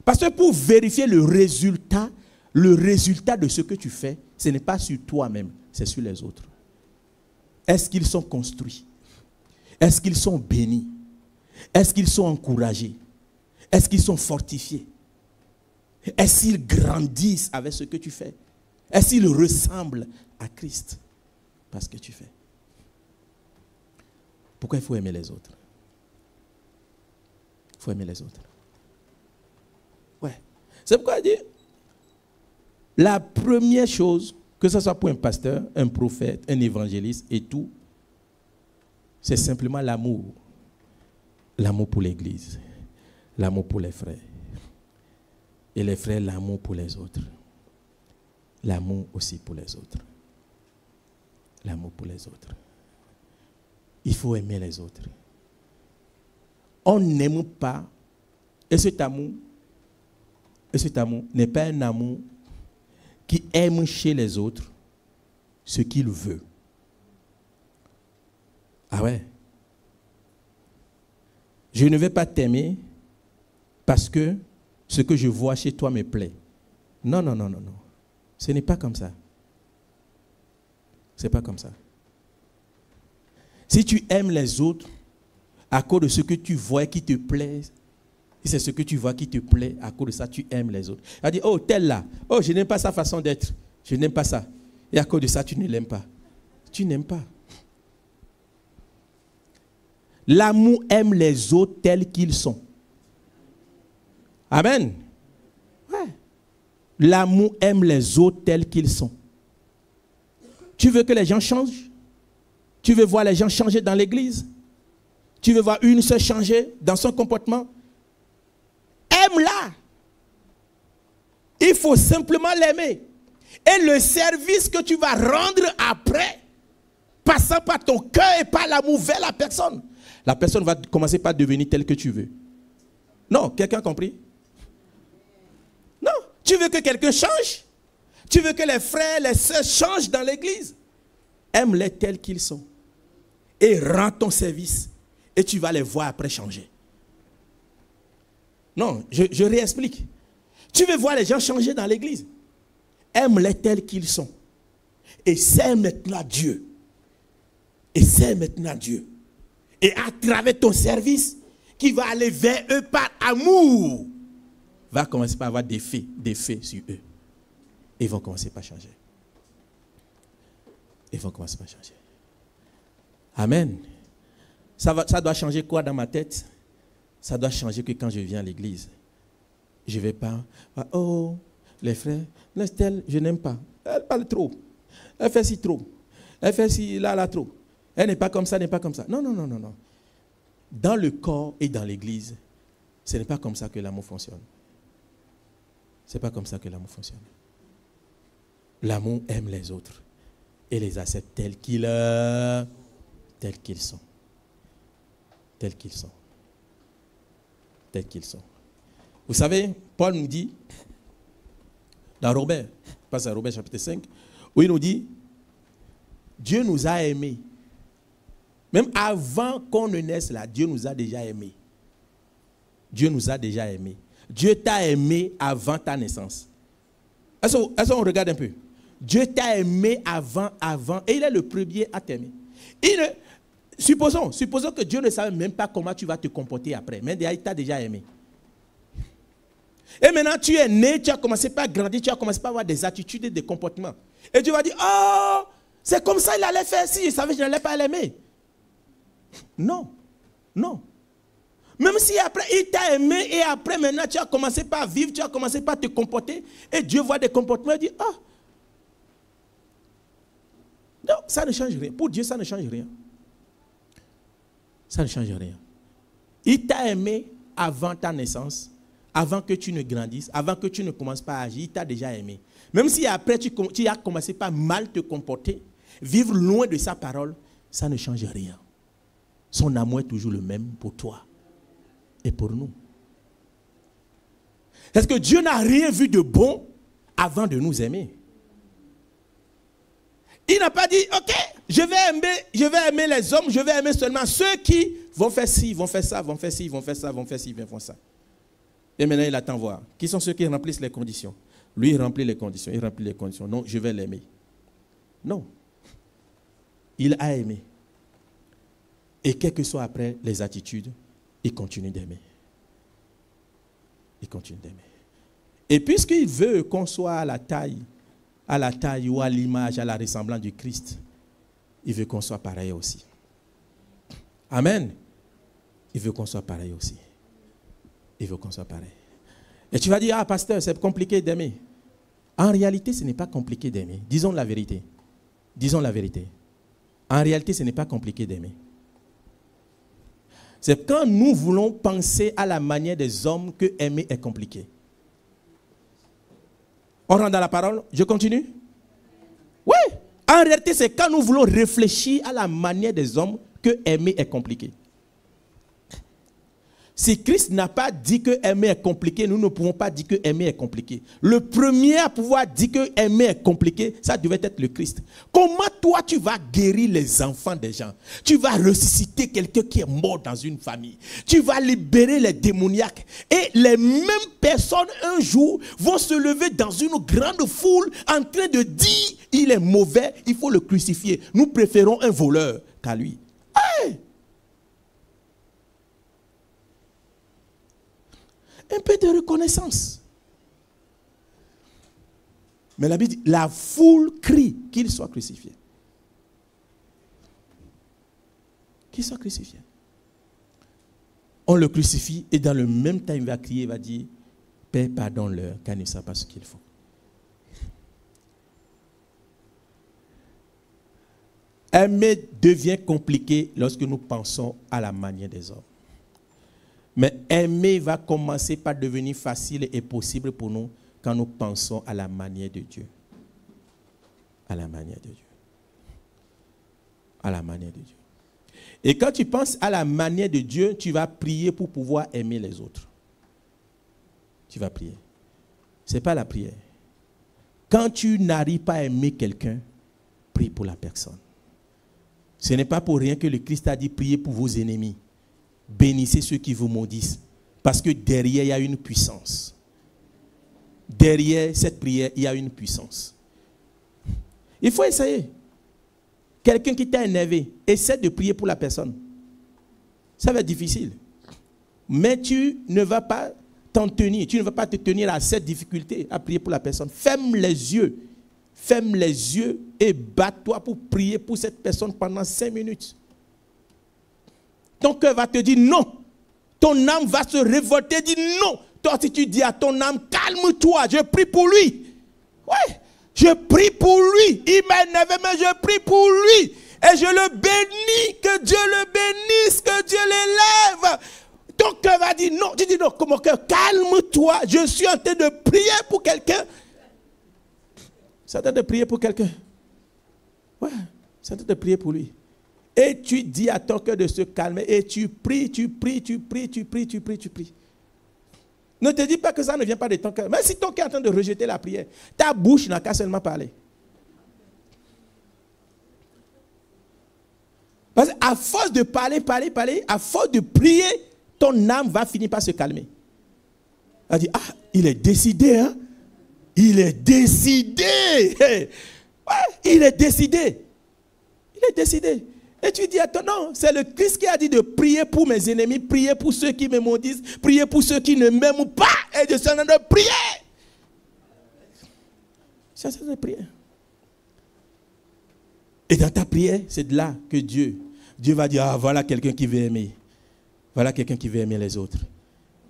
Parce que pour vérifier le résultat de ce que tu fais, ce n'est pas sur toi-même, c'est sur les autres. Est-ce qu'ils sont construits? Est-ce qu'ils sont bénis? Est-ce qu'ils sont encouragés? Est-ce qu'ils sont fortifiés? Est-ce qu'ils grandissent avec ce que tu fais? Est-ce qu'ils ressemblent à Christ par ce que tu fais? Pourquoi il faut aimer les autres? Il faut aimer les autres. Ouais. C'est pourquoi il dit, la première chose, que ce soit pour un pasteur, un prophète, un évangéliste et tout, c'est simplement l'amour. L'amour pour l'Église. L'amour pour les frères. Et les frères, l'amour pour les autres. L'amour aussi pour les autres. L'amour pour les autres. Il faut aimer les autres. On n'aime pas. Et cet amour n'est pas un amour qui aime chez les autres ce qu'il veut. Ah ouais. Je ne vais pas t'aimer parce que ce que je vois chez toi me plaît. Non, non, non, non, non. Ce n'est pas comme ça. Ce n'est pas comme ça. Si tu aimes les autres à cause de ce que tu vois qui te plaît, si c'est ce que tu vois qui te plaît, à cause de ça, tu aimes les autres. Elle dit, oh, tel là, oh, je n'aime pas sa façon d'être. Je n'aime pas ça. Et à cause de ça, tu ne l'aimes pas. Tu n'aimes pas. L'amour aime les autres tels qu'ils sont. Amen. Ouais. L'amour aime les autres tels qu'ils sont. Tu veux que les gens changent? Tu veux voir les gens changer dans l'église? Tu veux voir une sœur changer dans son comportement? Aime-la. Il faut simplement l'aimer. Et le service que tu vas rendre après, passant par ton cœur et par l'amour vers la personne va commencer par devenir telle que tu veux. Non, quelqu'un a compris? Non, tu veux que quelqu'un change? Tu veux que les frères, les sœurs changent dans l'église? Aime-les tels qu'ils sont. Et rends ton service. Et tu vas les voir après changer. Non, je réexplique. Tu veux voir les gens changer dans l'église? Aime-les tels qu'ils sont. Et sers maintenant Dieu. Et sers maintenant Dieu. Et à travers ton service, qui va aller vers eux par amour, va commencer par avoir des faits sur eux. Et ils vont commencer par changer. Ils vont commencer par changer. Amen. Ça doit changer quoi dans ma tête? Ça doit changer que quand je viens à l'église, je ne vais pas, oh, les frères, Estelle, je n'aime pas. Elle parle trop. Elle fait ci trop. Elle fait ci là trop. Elle n'est pas comme ça, n'est pas comme ça. Non, non, non, non, non. dans le corps et dans l'église, ce n'est pas comme ça que l'amour fonctionne. Ce n'est pas comme ça que l'amour fonctionne. L'amour aime les autres et les accepte tels qu'ils sont. Tels qu'ils sont. Tels qu'ils sont. Vous savez, Paul nous dit, dans Romains, passe à Romains chapitre 5, où il nous dit, Dieu nous a aimés. Même avant qu'on ne naisse là, Dieu nous a déjà aimés. Dieu nous a déjà aimés. Dieu t'a aimé avant ta naissance. Est-ce qu'on regarde un peu? Dieu t'a aimé avant, et il est le premier à t'aimer. Supposons que Dieu ne savait même pas comment tu vas te comporter après, mais il t'a déjà aimé. Et maintenant, tu es né, tu as commencé par grandir, tu as commencé par avoir des attitudes et des comportements. Et Dieu va dire, oh, c'est comme ça il allait faire si je savais que je n'allais pas l'aimer. Non, non. Même si après il t'a aimé et après maintenant tu as commencé par vivre, tu as commencé par te comporter et Dieu voit des comportements et dit, ah. Non, ça ne change rien. Pour Dieu, ça ne change rien. Ça ne change rien. Il t'a aimé avant ta naissance, avant que tu ne grandisses, avant que tu ne commences pas à agir, il t'a déjà aimé. Même si après tu as commencé par mal te comporter, vivre loin de sa parole, ça ne change rien. Son amour est toujours le même pour toi et pour nous. Est-ce que Dieu n'a rien vu de bon avant de nous aimer? Il n'a pas dit, ok, je vais aimer les hommes, je vais aimer seulement ceux qui vont faire ci, vont faire ça, vont faire ci, vont faire ça, vont faire ci, vont faire ça. Et maintenant, il attend voir. Qui sont ceux qui remplissent les conditions? Lui, il remplit les conditions, il remplit les conditions. Non, je vais l'aimer. Non. Il a aimé. Et quel que soit après les attitudes, il continue d'aimer. Il continue d'aimer. Et puisqu'il veut qu'on soit à la taille ou à l'image, à la ressemblance du Christ, il veut qu'on soit pareil aussi. Amen. Il veut qu'on soit pareil aussi. Il veut qu'on soit pareil. Et tu vas dire, ah pasteur, c'est compliqué d'aimer. En réalité, ce n'est pas compliqué d'aimer. Disons la vérité. Disons la vérité. En réalité, ce n'est pas compliqué d'aimer. C'est quand nous voulons penser à la manière des hommes que aimer est compliqué. On rentre dans la parole, je continue? Oui, en réalité, c'est quand nous voulons réfléchir à la manière des hommes que aimer est compliqué. Si Christ n'a pas dit que aimer est compliqué, nous ne pouvons pas dire que aimer est compliqué. Le premier à pouvoir dire que aimer est compliqué, ça devait être le Christ. Comment toi tu vas guérir les enfants des gens? Tu vas ressusciter quelqu'un qui est mort dans une famille. Tu vas libérer les démoniaques. Et les mêmes personnes un jour vont se lever dans une grande foule en train de dire il est mauvais, il faut le crucifier. Nous préférons un voleur qu'à lui. Hey! Un peu de reconnaissance. Mais la Bible dit, la foule crie qu'il soit crucifié. Qu'il soit crucifié. On le crucifie et dans le même temps, il va crier, il va dire, Père, pardonne-leur, car ils ne savent pas ce qu'ils font. Aimer devient compliqué lorsque nous pensons à la manière des hommes. Mais aimer va commencer par devenir facile et possible pour nous quand nous pensons à la manière de Dieu. À la manière de Dieu. À la manière de Dieu. Et quand tu penses à la manière de Dieu, tu vas prier pour pouvoir aimer les autres. Tu vas prier. Ce n'est pas la prière. Quand tu n'arrives pas à aimer quelqu'un, prie pour la personne. Ce n'est pas pour rien que le Christ a dit priez pour vos ennemis. Bénissez ceux qui vous maudissent. Parce que derrière, il y a une puissance. Derrière cette prière, il y a une puissance. Il faut essayer. Quelqu'un qui t'a énervé, essaie de prier pour la personne. Ça va être difficile. Mais tu ne vas pas t'en tenir. Tu ne vas pas te tenir à cette difficulté à prier pour la personne. Ferme les yeux. Ferme les yeux et bats-toi pour prier pour cette personne pendant 5 minutes. Ton cœur va te dire non. Ton âme va se révolter, dire non. Toi, si tu dis à ton âme, calme-toi, je prie pour lui. Ouais, je prie pour lui. Il m'a énervé, mais je prie pour lui. Et je le bénis, que Dieu le bénisse, que Dieu l'élève. Ton cœur va dire non. Tu dis non, mon cœur, calme-toi. Je suis en train de prier pour quelqu'un. C'est en train de prier pour quelqu'un. Ouais, c'est en train de prier pour lui. Et tu dis à ton cœur de se calmer et tu pries, tu pries, tu pries, tu pries, tu pries, tu pries. Ne te dis pas que ça ne vient pas de ton cœur. Même si ton cœur est en train de rejeter la prière, ta bouche n'a qu'à seulement parler. Parce qu'à force de parler, à force de prier, ton âme va finir par se calmer. Elle dit, ah, il est décidé, hein? Il est décidé. Ouais, il est décidé. Il est décidé. Et tu dis, attends, non, c'est le Christ qui a dit de prier pour mes ennemis, prier pour ceux qui me maudissent, prier pour ceux qui ne m'aiment pas. Et je suis en train de prier. Je suis en train de prier. Et dans ta prière, c'est de là que Dieu va dire, ah, voilà quelqu'un qui veut aimer. Voilà quelqu'un qui veut aimer les autres.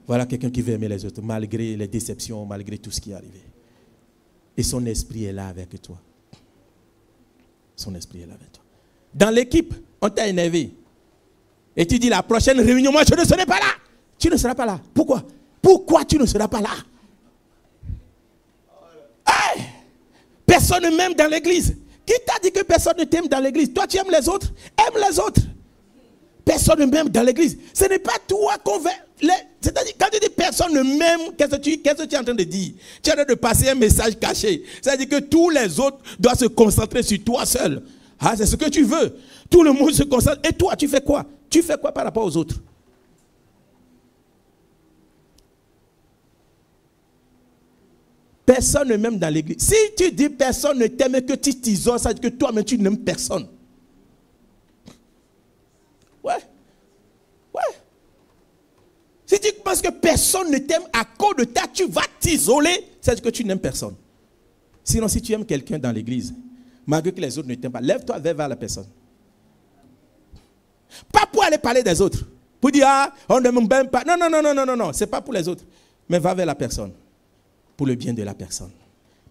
Voilà quelqu'un qui veut aimer les autres, malgré les déceptions, malgré tout ce qui est arrivé. Et son esprit est là avec toi. Son esprit est là avec toi. Dans l'équipe, on t'a énervé. Et tu dis, la prochaine réunion, moi, je ne serai pas là. Tu ne seras pas là. Pourquoi? Pourquoi tu ne seras pas là? Hey! Personne ne m'aime dans l'église. Qui t'a dit que personne ne t'aime dans l'église? Toi, tu aimes les autres? Aime les autres. Personne ne m'aime dans l'église. Ce n'est pas toi qu'on veut. C'est-à-dire, quand tu dis personne ne m'aime, qu'est-ce que tu es en train de dire? Tu es en train de passer un message caché. C'est-à-dire que tous les autres doivent se concentrer sur toi seul. Ah, c'est ce que tu veux. Tout le monde se concentre. Et toi, tu fais quoi? Tu fais quoi par rapport aux autres? Personne ne m'aime dans l'église. Si tu dis personne ne t'aime, que tu t'isoles, ça veut dire que toi-même tu n'aimes personne. Ouais. Ouais. Si tu penses que personne ne t'aime à cause de ça, tu vas t'isoler, ça veut dire que tu n'aimes personne. Sinon, si tu aimes quelqu'un dans l'église, malgré que les autres ne t'aiment pas, lève-toi vers la personne. Pas pour aller parler des autres. Pour dire, ah, on ne m'aime pas. Non, non, non, non, non, non, non. Ce n'est pas pour les autres. Mais va vers la personne. Pour le bien de la personne.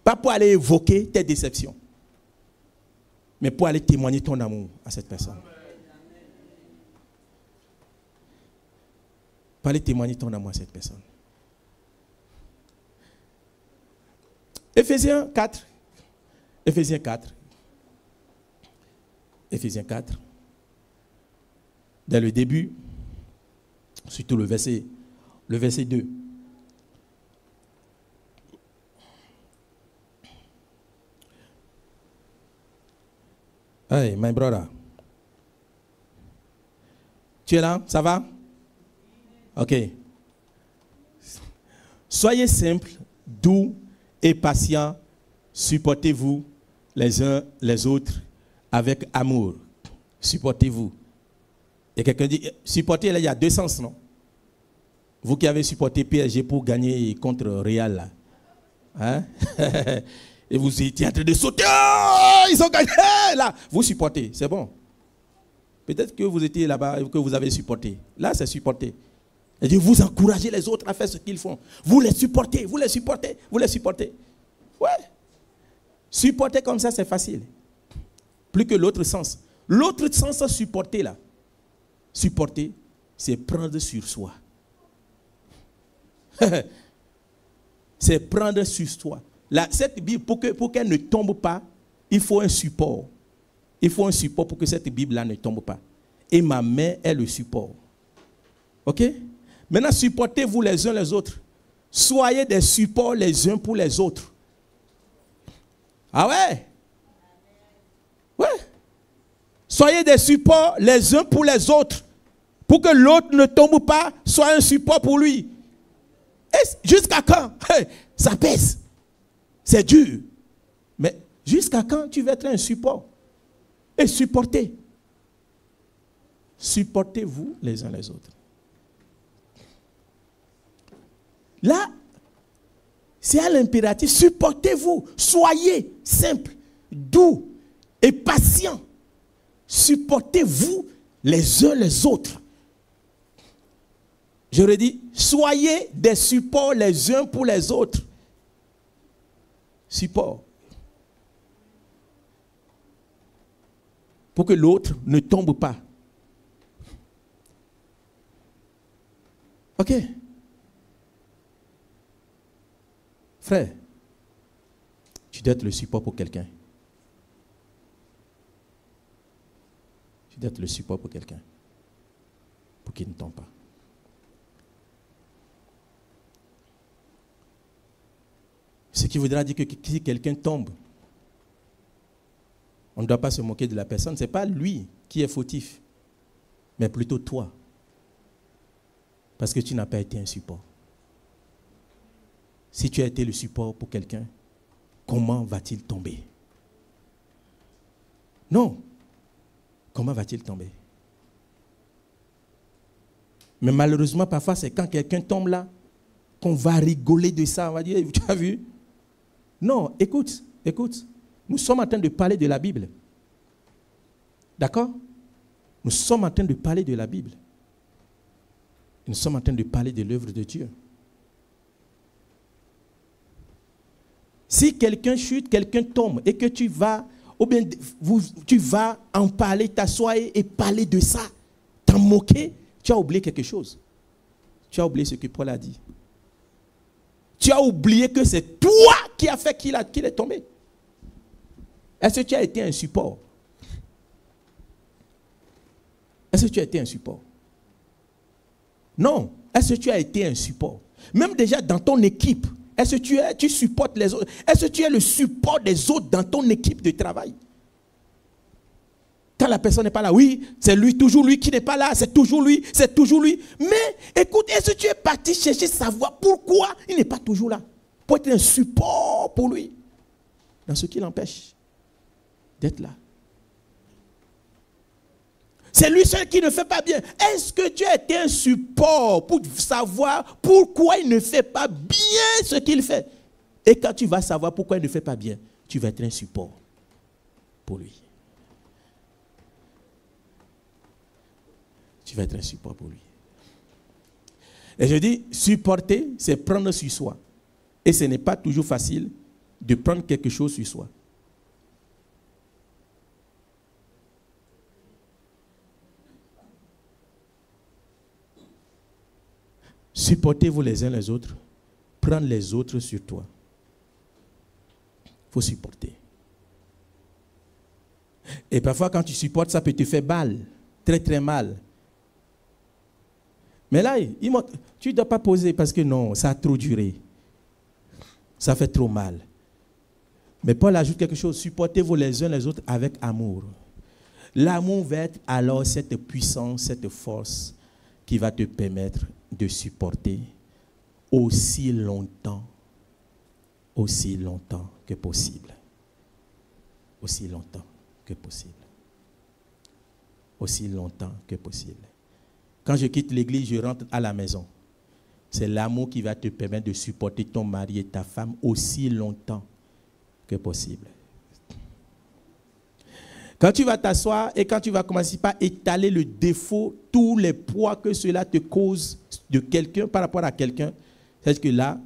Pas pour aller évoquer tes déceptions. Mais pour aller témoigner ton amour à cette personne. Pour aller témoigner ton amour à cette personne. Éphésiens 4. Éphésiens 4. Éphésiens 4. Dès le début, surtout le verset 2. Hey, my brother. Tu es là? Ça va? Ok. Soyez simples, doux et patients. Supportez-vous les uns les autres avec amour. Supportez-vous. Et quelqu'un dit, supporter, là, il y a deux sens, non? Vous qui avez supporté PSG pour gagner contre Real, là. Hein? Et vous étiez en train de sauter. Oh, ils ont gagné. Là, vous supportez, c'est bon. Peut-être que vous étiez là-bas et que vous avez supporté. Là, c'est supporter. Et Dieu, vous encouragez les autres à faire ce qu'ils font. Vous les supportez, vous les supportez, vous les supportez. Ouais. Supporter comme ça, c'est facile. Plus que l'autre sens. L'autre sens, supporter là. Supporter, c'est prendre sur soi. C'est prendre sur soi. Là, cette Bible, pour qu'elle ne tombe pas, il faut un support. Il faut un support pour que cette Bible-là ne tombe pas. Et ma main est le support. Ok? Maintenant, supportez-vous les uns les autres. Soyez des supports les uns pour les autres. Ah ouais? Ouais. Soyez des supports les uns pour les autres. Pour que l'autre ne tombe pas, soit un support pour lui. Et jusqu'à quand? Hey, ça pèse. C'est dur. Mais jusqu'à quand tu vas être un support? Et supporter. Supportez-vous les uns les autres. Là, c'est à l'impératif. Supportez-vous. Soyez simple, doux et patient. Supportez-vous les uns les autres. Je redis, soyez des supports les uns pour les autres. Support. pour que l'autre ne tombe pas. Ok. Frère, tu dois être le support pour quelqu'un. Tu dois être le support pour quelqu'un. Pour qu'il ne tombe pas. Ce qui voudra dire que si quelqu'un tombe, on ne doit pas se moquer de la personne. Ce n'est pas lui qui est fautif, mais plutôt toi. Parce que tu n'as pas été un support. Si tu as été le support pour quelqu'un, comment va-t-il tomber? Non. Comment va-t-il tomber? Mais malheureusement, parfois, c'est quand quelqu'un tombe là, qu'on va rigoler de ça. On va dire, tu as vu? Non, écoute. Nous sommes en train de parler de la Bible. D'accord? Nous sommes en train de parler de la Bible. Nous sommes en train de parler de l'œuvre de Dieu. Si quelqu'un chute, quelqu'un tombe et que tu vas, ou bien tu vas en parler, t'asseoir et parler de ça, t'en moquer, tu as oublié quelque chose. Tu as oublié ce que Paul a dit. Tu as oublié que c'est toi qui as fait qu'il est tombé. Est-ce que tu as été un support? Est-ce que tu as été un support? Non. Est-ce que tu as été un support? Même déjà dans ton équipe, est-ce que tu supportes les autres? Est-ce que tu es le support des autres dans ton équipe de travail? Quand la personne n'est pas là, oui, c'est lui, toujours lui qui n'est pas là, c'est toujours lui, c'est toujours lui. Mais écoute, est-ce que tu es parti chercher savoir pourquoi il n'est pas toujours là? Pour être un support pour lui, dans ce qui l'empêche d'être là. C'est lui seul qui ne fait pas bien. Est-ce que tu as été un support pour savoir pourquoi il ne fait pas bien ce qu'il fait? Et quand tu vas savoir pourquoi il ne fait pas bien, tu vas être un support pour lui. Tu vas être un support pour lui. Et je dis, supporter, c'est prendre sur soi. Et ce n'est pas toujours facile de prendre quelque chose sur soi. Supportez-vous les uns les autres. Prendre les autres sur toi. Il faut supporter. Et parfois, quand tu supportes, ça peut te faire mal. Très, très mal. Mais là, tu ne dois pas poser parce que non, ça a trop duré. Ça fait trop mal. Mais Paul ajoute quelque chose. Supportez-vous les uns les autres avec amour. L'amour va être alors cette puissance, cette force qui va te permettre de supporter aussi longtemps que possible. Aussi longtemps que possible. Aussi longtemps que possible. Quand je quitte l'église, je rentre à la maison. C'est l'amour qui va te permettre de supporter ton mari et ta femme aussi longtemps que possible. Quand tu vas t'asseoir et quand tu vas commencer par étaler le défaut, tous les poids que cela te cause de quelqu'un par rapport à quelqu'un, c'est que là,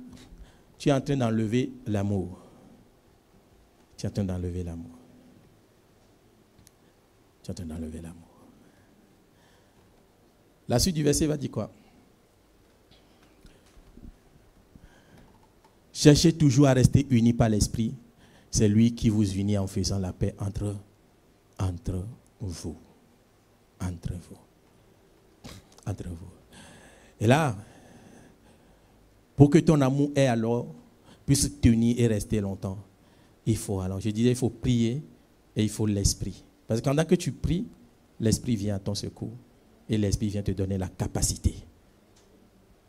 tu es en train d'enlever l'amour. Tu es en train d'enlever l'amour. Tu es en train d'enlever l'amour. La suite du verset va dire quoi? Cherchez toujours à rester unis par l'esprit. C'est lui qui vous unit en faisant la paix entre vous. Entre vous. Et là, pour que ton amour puisse tenir et rester longtemps, il faut prier et il faut l'esprit. Parce que pendant que tu pries, l'esprit vient à ton secours. Et l'esprit vient te donner la capacité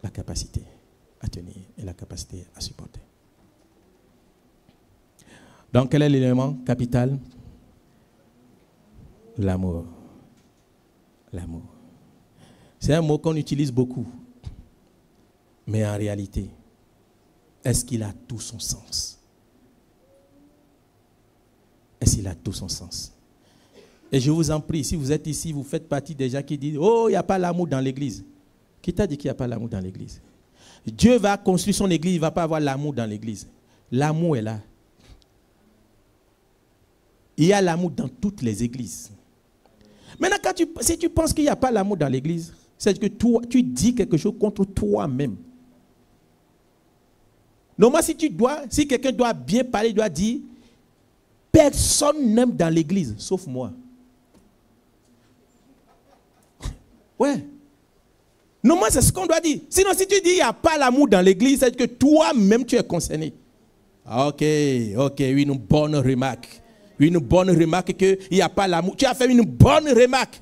à tenir et la capacité à supporter. Donc, quel est l'élément capital? L'amour. L'amour. C'est un mot qu'on utilise beaucoup. Mais en réalité, est-ce qu'il a tout son sens? Est-ce qu'il a tout son sens? Et je vous en prie, si vous êtes ici, vous faites partie des gens qui disent « Oh, il n'y a pas l'amour dans l'église ». Qui t'a dit qu'il n'y a pas l'amour dans l'église? Dieu va construire son église, il ne va pas avoir l'amour dans l'église. L'amour est là. Il y a l'amour dans toutes les églises. Maintenant, si tu penses qu'il n'y a pas l'amour dans l'église, c'est que toi, tu dis quelque chose contre toi-même. Normalement, si quelqu'un doit bien parler, il doit dire, personne n'aime dans l'église, sauf moi. Ouais. Normalement, c'est ce qu'on doit dire. Sinon, si tu dis qu'il n'y a pas l'amour dans l'église, c'est que toi-même, tu es concerné. Ok, une bonne remarque. Une bonne remarque qu'il n'y a pas l'amour. Tu as fait une bonne remarque.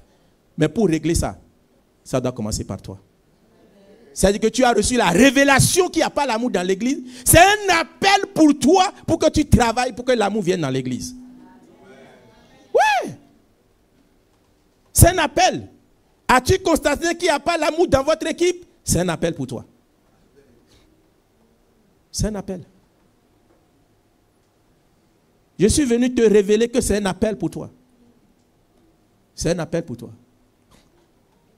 Mais pour régler ça, ça doit commencer par toi. C'est-à-dire que tu as reçu la révélation qu'il n'y a pas l'amour dans l'église. C'est un appel pour toi, pour que tu travailles, pour que l'amour vienne dans l'église. Ouais. C'est un appel. As-tu constaté qu'il n'y a pas l'amour dans votre équipe? C'est un appel pour toi. C'est un appel. Je suis venu te révéler que c'est un appel pour toi. C'est un appel pour toi.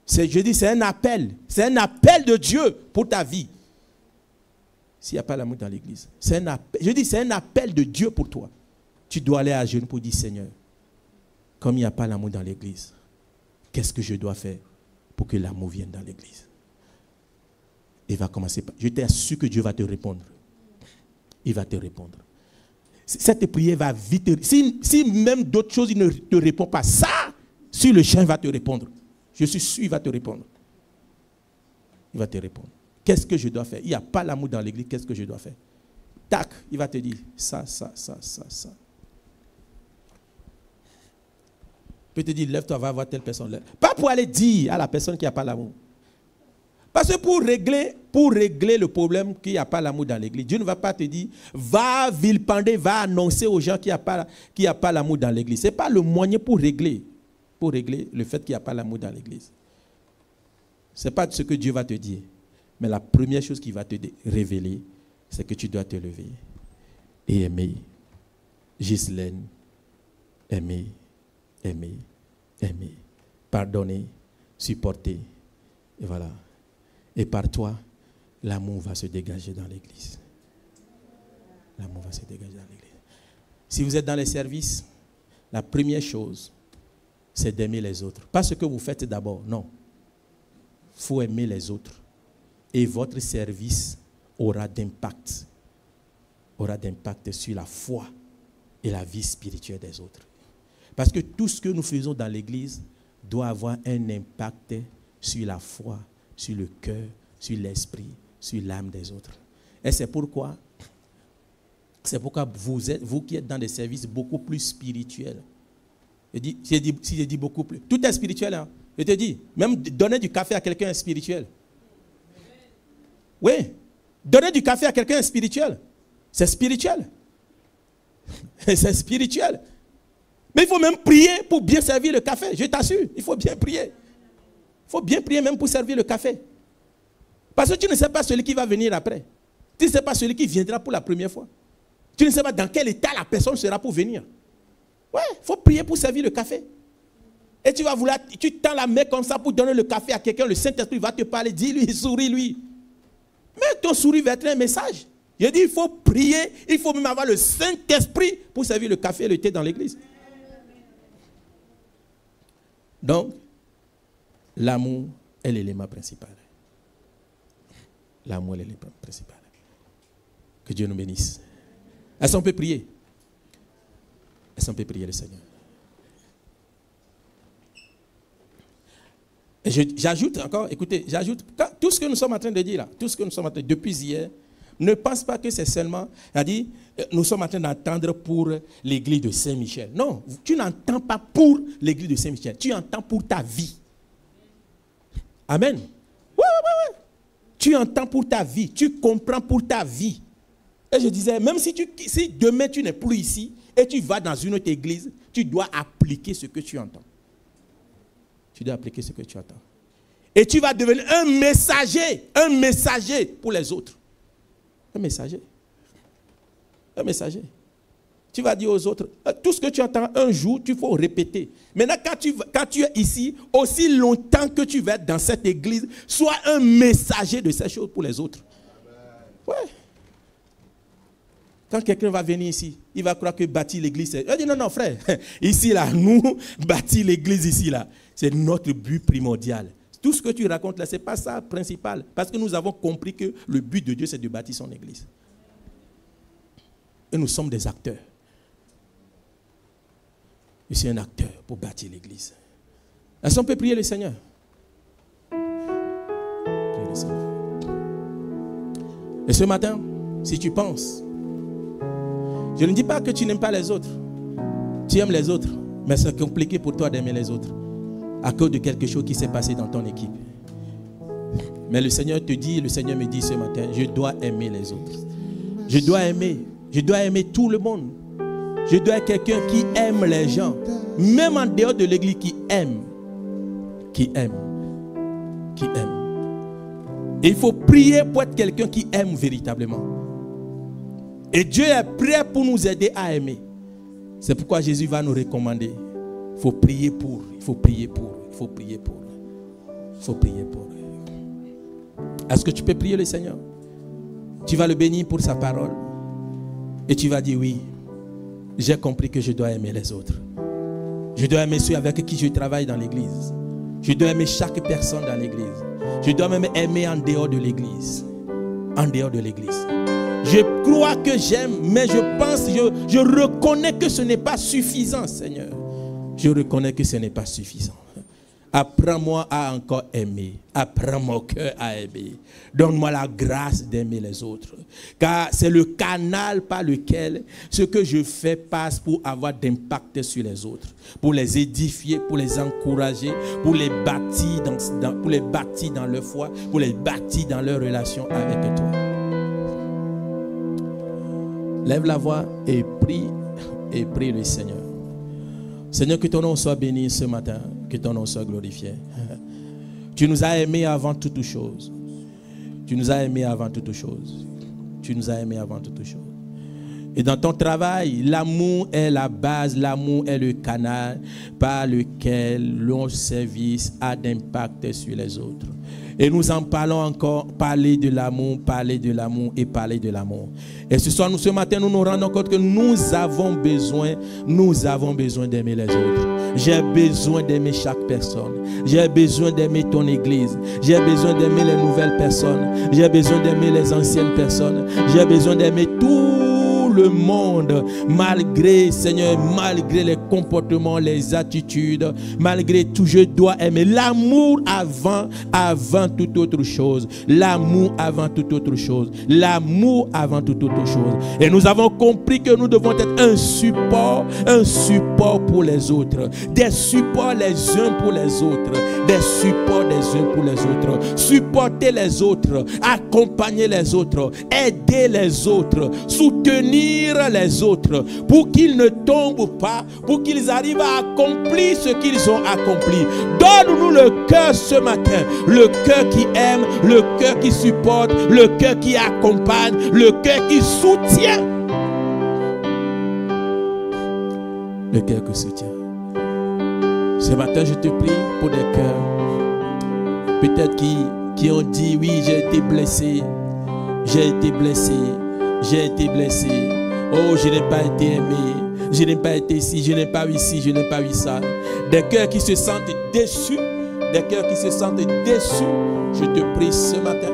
Je dis c'est un appel. C'est un appel de Dieu pour ta vie. S'il n'y a pas l'amour dans l'église. Je dis c'est un appel de Dieu pour toi. Tu dois aller à genoux pour dire Seigneur, comme il n'y a pas l'amour dans l'église, qu'est-ce que je dois faire pour que l'amour vienne dans l'église? Il va commencer par... Je t'assure que Dieu va te répondre. Il va te répondre. Cette prière va vite... Si même d'autres choses, il ne te répond pas, ça, sur le champ, il va te répondre. Je suis sûr, il va te répondre. Il va te répondre. Qu'est-ce que je dois faire? Il n'y a pas l'amour dans l'église, qu'est-ce que je dois faire? Tac, il va te dire ça. Il peut te dire, lève-toi, va voir telle personne. Pas pour aller dire à la personne qui n'a pas l'amour. Parce que pour régler le problème qu'il n'y a pas l'amour dans l'église, Dieu ne va pas te dire, va vilipender, va annoncer aux gens qu'il n'y a pas l'amour dans l'église. Ce n'est pas le moyen pour régler le fait qu'il n'y a pas l'amour dans l'église. Ce n'est pas ce que Dieu va te dire. Mais la première chose qu'il va te révéler, c'est que tu dois te lever et aimer. Ghislaine, aimer. Pardonner, supporter. Et voilà. Et par toi, l'amour va se dégager dans l'église. L'amour va se dégager dans l'église. Si vous êtes dans les services, la première chose, c'est d'aimer les autres. Pas ce que vous faites d'abord, non. Il faut aimer les autres. Et votre service aura d'impact sur la foi et la vie spirituelle des autres. Parce que tout ce que nous faisons dans l'église doit avoir un impact sur la foi, sur le cœur, sur l'esprit, sur l'âme des autres. Et c'est pourquoi vous qui êtes dans des services beaucoup plus spirituels. Si je dis beaucoup plus, tout est spirituel. Hein? Je te dis, même donner du café à quelqu'un est spirituel. Oui, donner du café à quelqu'un est spirituel. C'est spirituel. C'est spirituel. Mais il faut même prier pour bien servir le café. Je t'assure, il faut bien prier. Il faut bien prier même pour servir le café. Parce que tu ne sais pas celui qui va venir après. Tu ne sais pas celui qui viendra pour la première fois. Tu ne sais pas dans quel état la personne sera pour venir. Ouais, il faut prier pour servir le café. Et tu tends la main comme ça pour donner le café à quelqu'un. Le Saint-Esprit va te parler, dis-lui, souris-lui. Mais ton sourire va être un message. Je dis, il faut prier, il faut même avoir le Saint-Esprit pour servir le café et le thé dans l'église. Donc, l'amour est l'élément principal. L'amour est l'élément principal. Que Dieu nous bénisse. Est-ce qu'on peut prier? Est-ce qu'on peut prier le Seigneur? Et j'ajoute encore, écoutez, tout ce que nous sommes en train de dire là, tout ce que nous sommes en train de dire depuis hier, ne pense pas que c'est seulement, c'est-à-dire, nous sommes en train d'entendre pour l'église de Saint-Michel. Non, tu n'entends pas pour l'église de Saint-Michel, tu entends pour ta vie. Amen. Ouais. Tu entends pour ta vie, tu comprends pour ta vie. Et je disais, même si demain tu n'es plus ici et tu vas dans une autre église, tu dois appliquer ce que tu entends. Tu dois appliquer ce que tu entends. Et tu vas devenir un messager pour les autres. Un messager. Tu vas dire aux autres, tout ce que tu entends un jour, il faut répéter. Maintenant, quand tu es ici, aussi longtemps que tu vas être dans cette église, sois un messager de ces choses pour les autres. Ouais. Quand quelqu'un va venir ici, il va croire que bâtir l'église, c'est... Il dit non, non, frère, ici, là, nous, bâtir l'église ici, là, c'est notre but primordial. Tout ce que tu racontes là, ce n'est pas ça le principal. Parce que nous avons compris que le but de Dieu, c'est de bâtir son église. Et nous sommes des acteurs. Je suis un acteur pour bâtir l'église. Est-ce qu'on peut prier le Seigneur? Priez le Seigneur. Et ce matin, si tu penses, je ne dis pas que tu n'aimes pas les autres. Tu aimes les autres, mais c'est compliqué pour toi d'aimer les autres à cause de quelque chose qui s'est passé dans ton équipe. Mais le Seigneur te dit, le Seigneur me dit ce matin, je dois aimer les autres. Je dois aimer tout le monde. Je dois être quelqu'un qui aime les gens, même en dehors de l'église, qui aime. Et il faut prier pour être quelqu'un qui aime véritablement. Et Dieu est prêt pour nous aider à aimer. C'est pourquoi Jésus va nous recommander. Il faut prier pour. Est-ce que tu peux prier le Seigneur? Tu vas le bénir pour sa parole. Et tu vas dire oui. J'ai compris que je dois aimer les autres. Je dois aimer ceux avec qui je travaille dans l'église. Je dois aimer chaque personne dans l'église. Je dois même aimer en dehors de l'église. En dehors de l'église. Je crois que j'aime, mais je reconnais que ce n'est pas suffisant, Seigneur. Je reconnais que ce n'est pas suffisant. Apprends-moi à encore aimer. Apprends mon cœur à aimer. Donne-moi la grâce d'aimer les autres. Car c'est le canal par lequel ce que je fais passe pour avoir d'impact sur les autres. Pour les édifier, pour les encourager, pour les bâtir dans leur foi, pour les bâtir dans leur relation avec toi. Lève la voix et prie le Seigneur. Seigneur, que ton nom soit béni ce matin, que ton nom soit glorifié. Tu nous as aimés avant toute chose. Tu nous as aimés avant toute chose. Tu nous as aimés avant toute chose. Et dans ton travail, l'amour est la base, l'amour est le canal par lequel nos services a d'impact sur les autres. Et nous en parlons encore, parler de l'amour et parler de l'amour. Et ce matin, nous nous rendons compte que nous avons besoin d'aimer les autres. J'ai besoin d'aimer chaque personne. J'ai besoin d'aimer ton église. J'ai besoin d'aimer les nouvelles personnes. J'ai besoin d'aimer les anciennes personnes. J'ai besoin d'aimer tout le monde, malgré, Seigneur, malgré les comportements, les attitudes, malgré tout, je dois aimer l'amour avant toute autre chose. L'amour avant toute autre chose. L'amour avant toute autre chose. Et nous avons compris que nous devons être un support pour les autres. Des supports les uns pour les autres. Des supports les uns pour les autres. Supporter les autres. Accompagner les autres. Aider les autres. Soutenir les autres pour qu'ils ne tombent pas, pour qu'ils arrivent à accomplir ce qu'ils ont accompli. Donne-nous le cœur ce matin, le cœur qui aime, le cœur qui supporte, le cœur qui accompagne, le cœur qui soutient. Le cœur qui soutient. Ce matin, je te prie pour des cœurs peut-être qui ont dit oui, j'ai été blessé, j'ai été blessé. J'ai été blessé. Oh, je n'ai pas été aimé. Je n'ai pas été ici. Je n'ai pas eu ci. Je n'ai pas eu ça. Des cœurs qui se sentent déçus. Des cœurs qui se sentent déçus. Je te prie ce matin.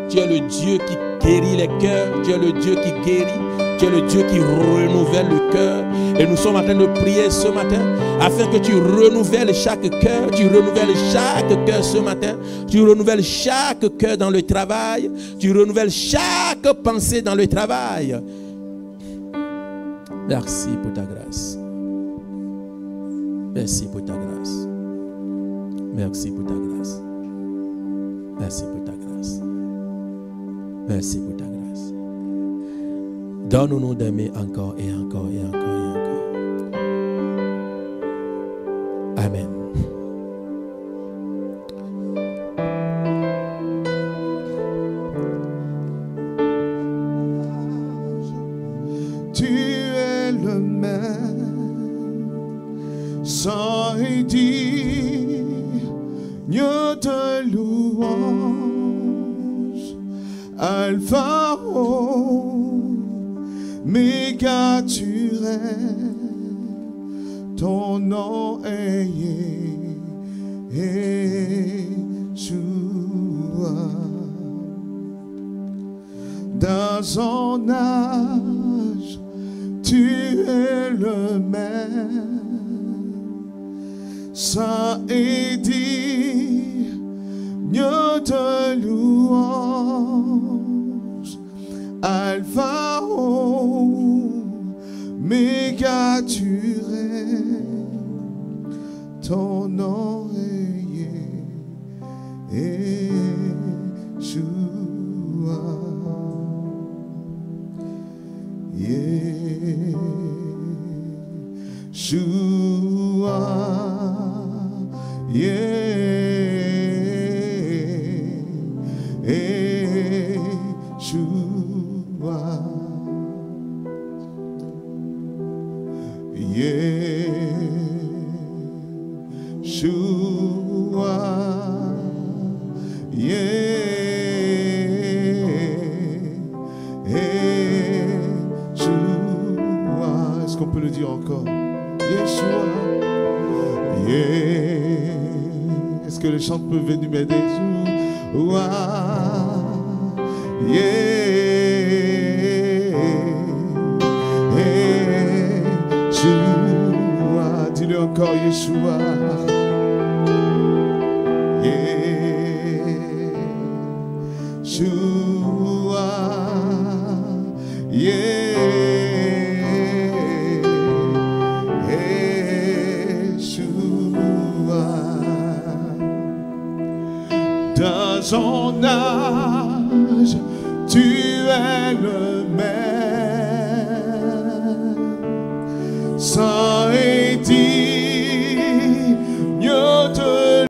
Tu es le Dieu qui guérit les cœurs. Tu es le Dieu qui guérit. Tu es le Dieu qui renouvelle le cœur. Et nous sommes en train de prier ce matin afin que tu renouvelles chaque cœur. Tu renouvelles chaque cœur ce matin. Tu renouvelles chaque cœur dans le travail. Tu renouvelles chaque pensée dans le travail. Merci pour ta grâce. Merci pour ta grâce. Merci pour ta grâce. Merci pour ta grâce. Merci pour ta grâce. Donne-nous d'aimer encore et encore et encore et encore. Amen. Tu es le même, sans digne de louange, Alpha, méga tu règnes, ton nom est Yeshua. Dans un âge, tu es le même, ça est digne de louange, Alpha, Omega, tu règnes, ton nom est Yeshua. Yeshua, Yeshua, Yeshua, Est-ce qu'on peut le dire encore? Yeshua, Est-ce que les chants peuvent venir m'aider? Yeshua, dis-le encore, Yeshua. Yeshua, dans son âge, tu es le même, ça est dit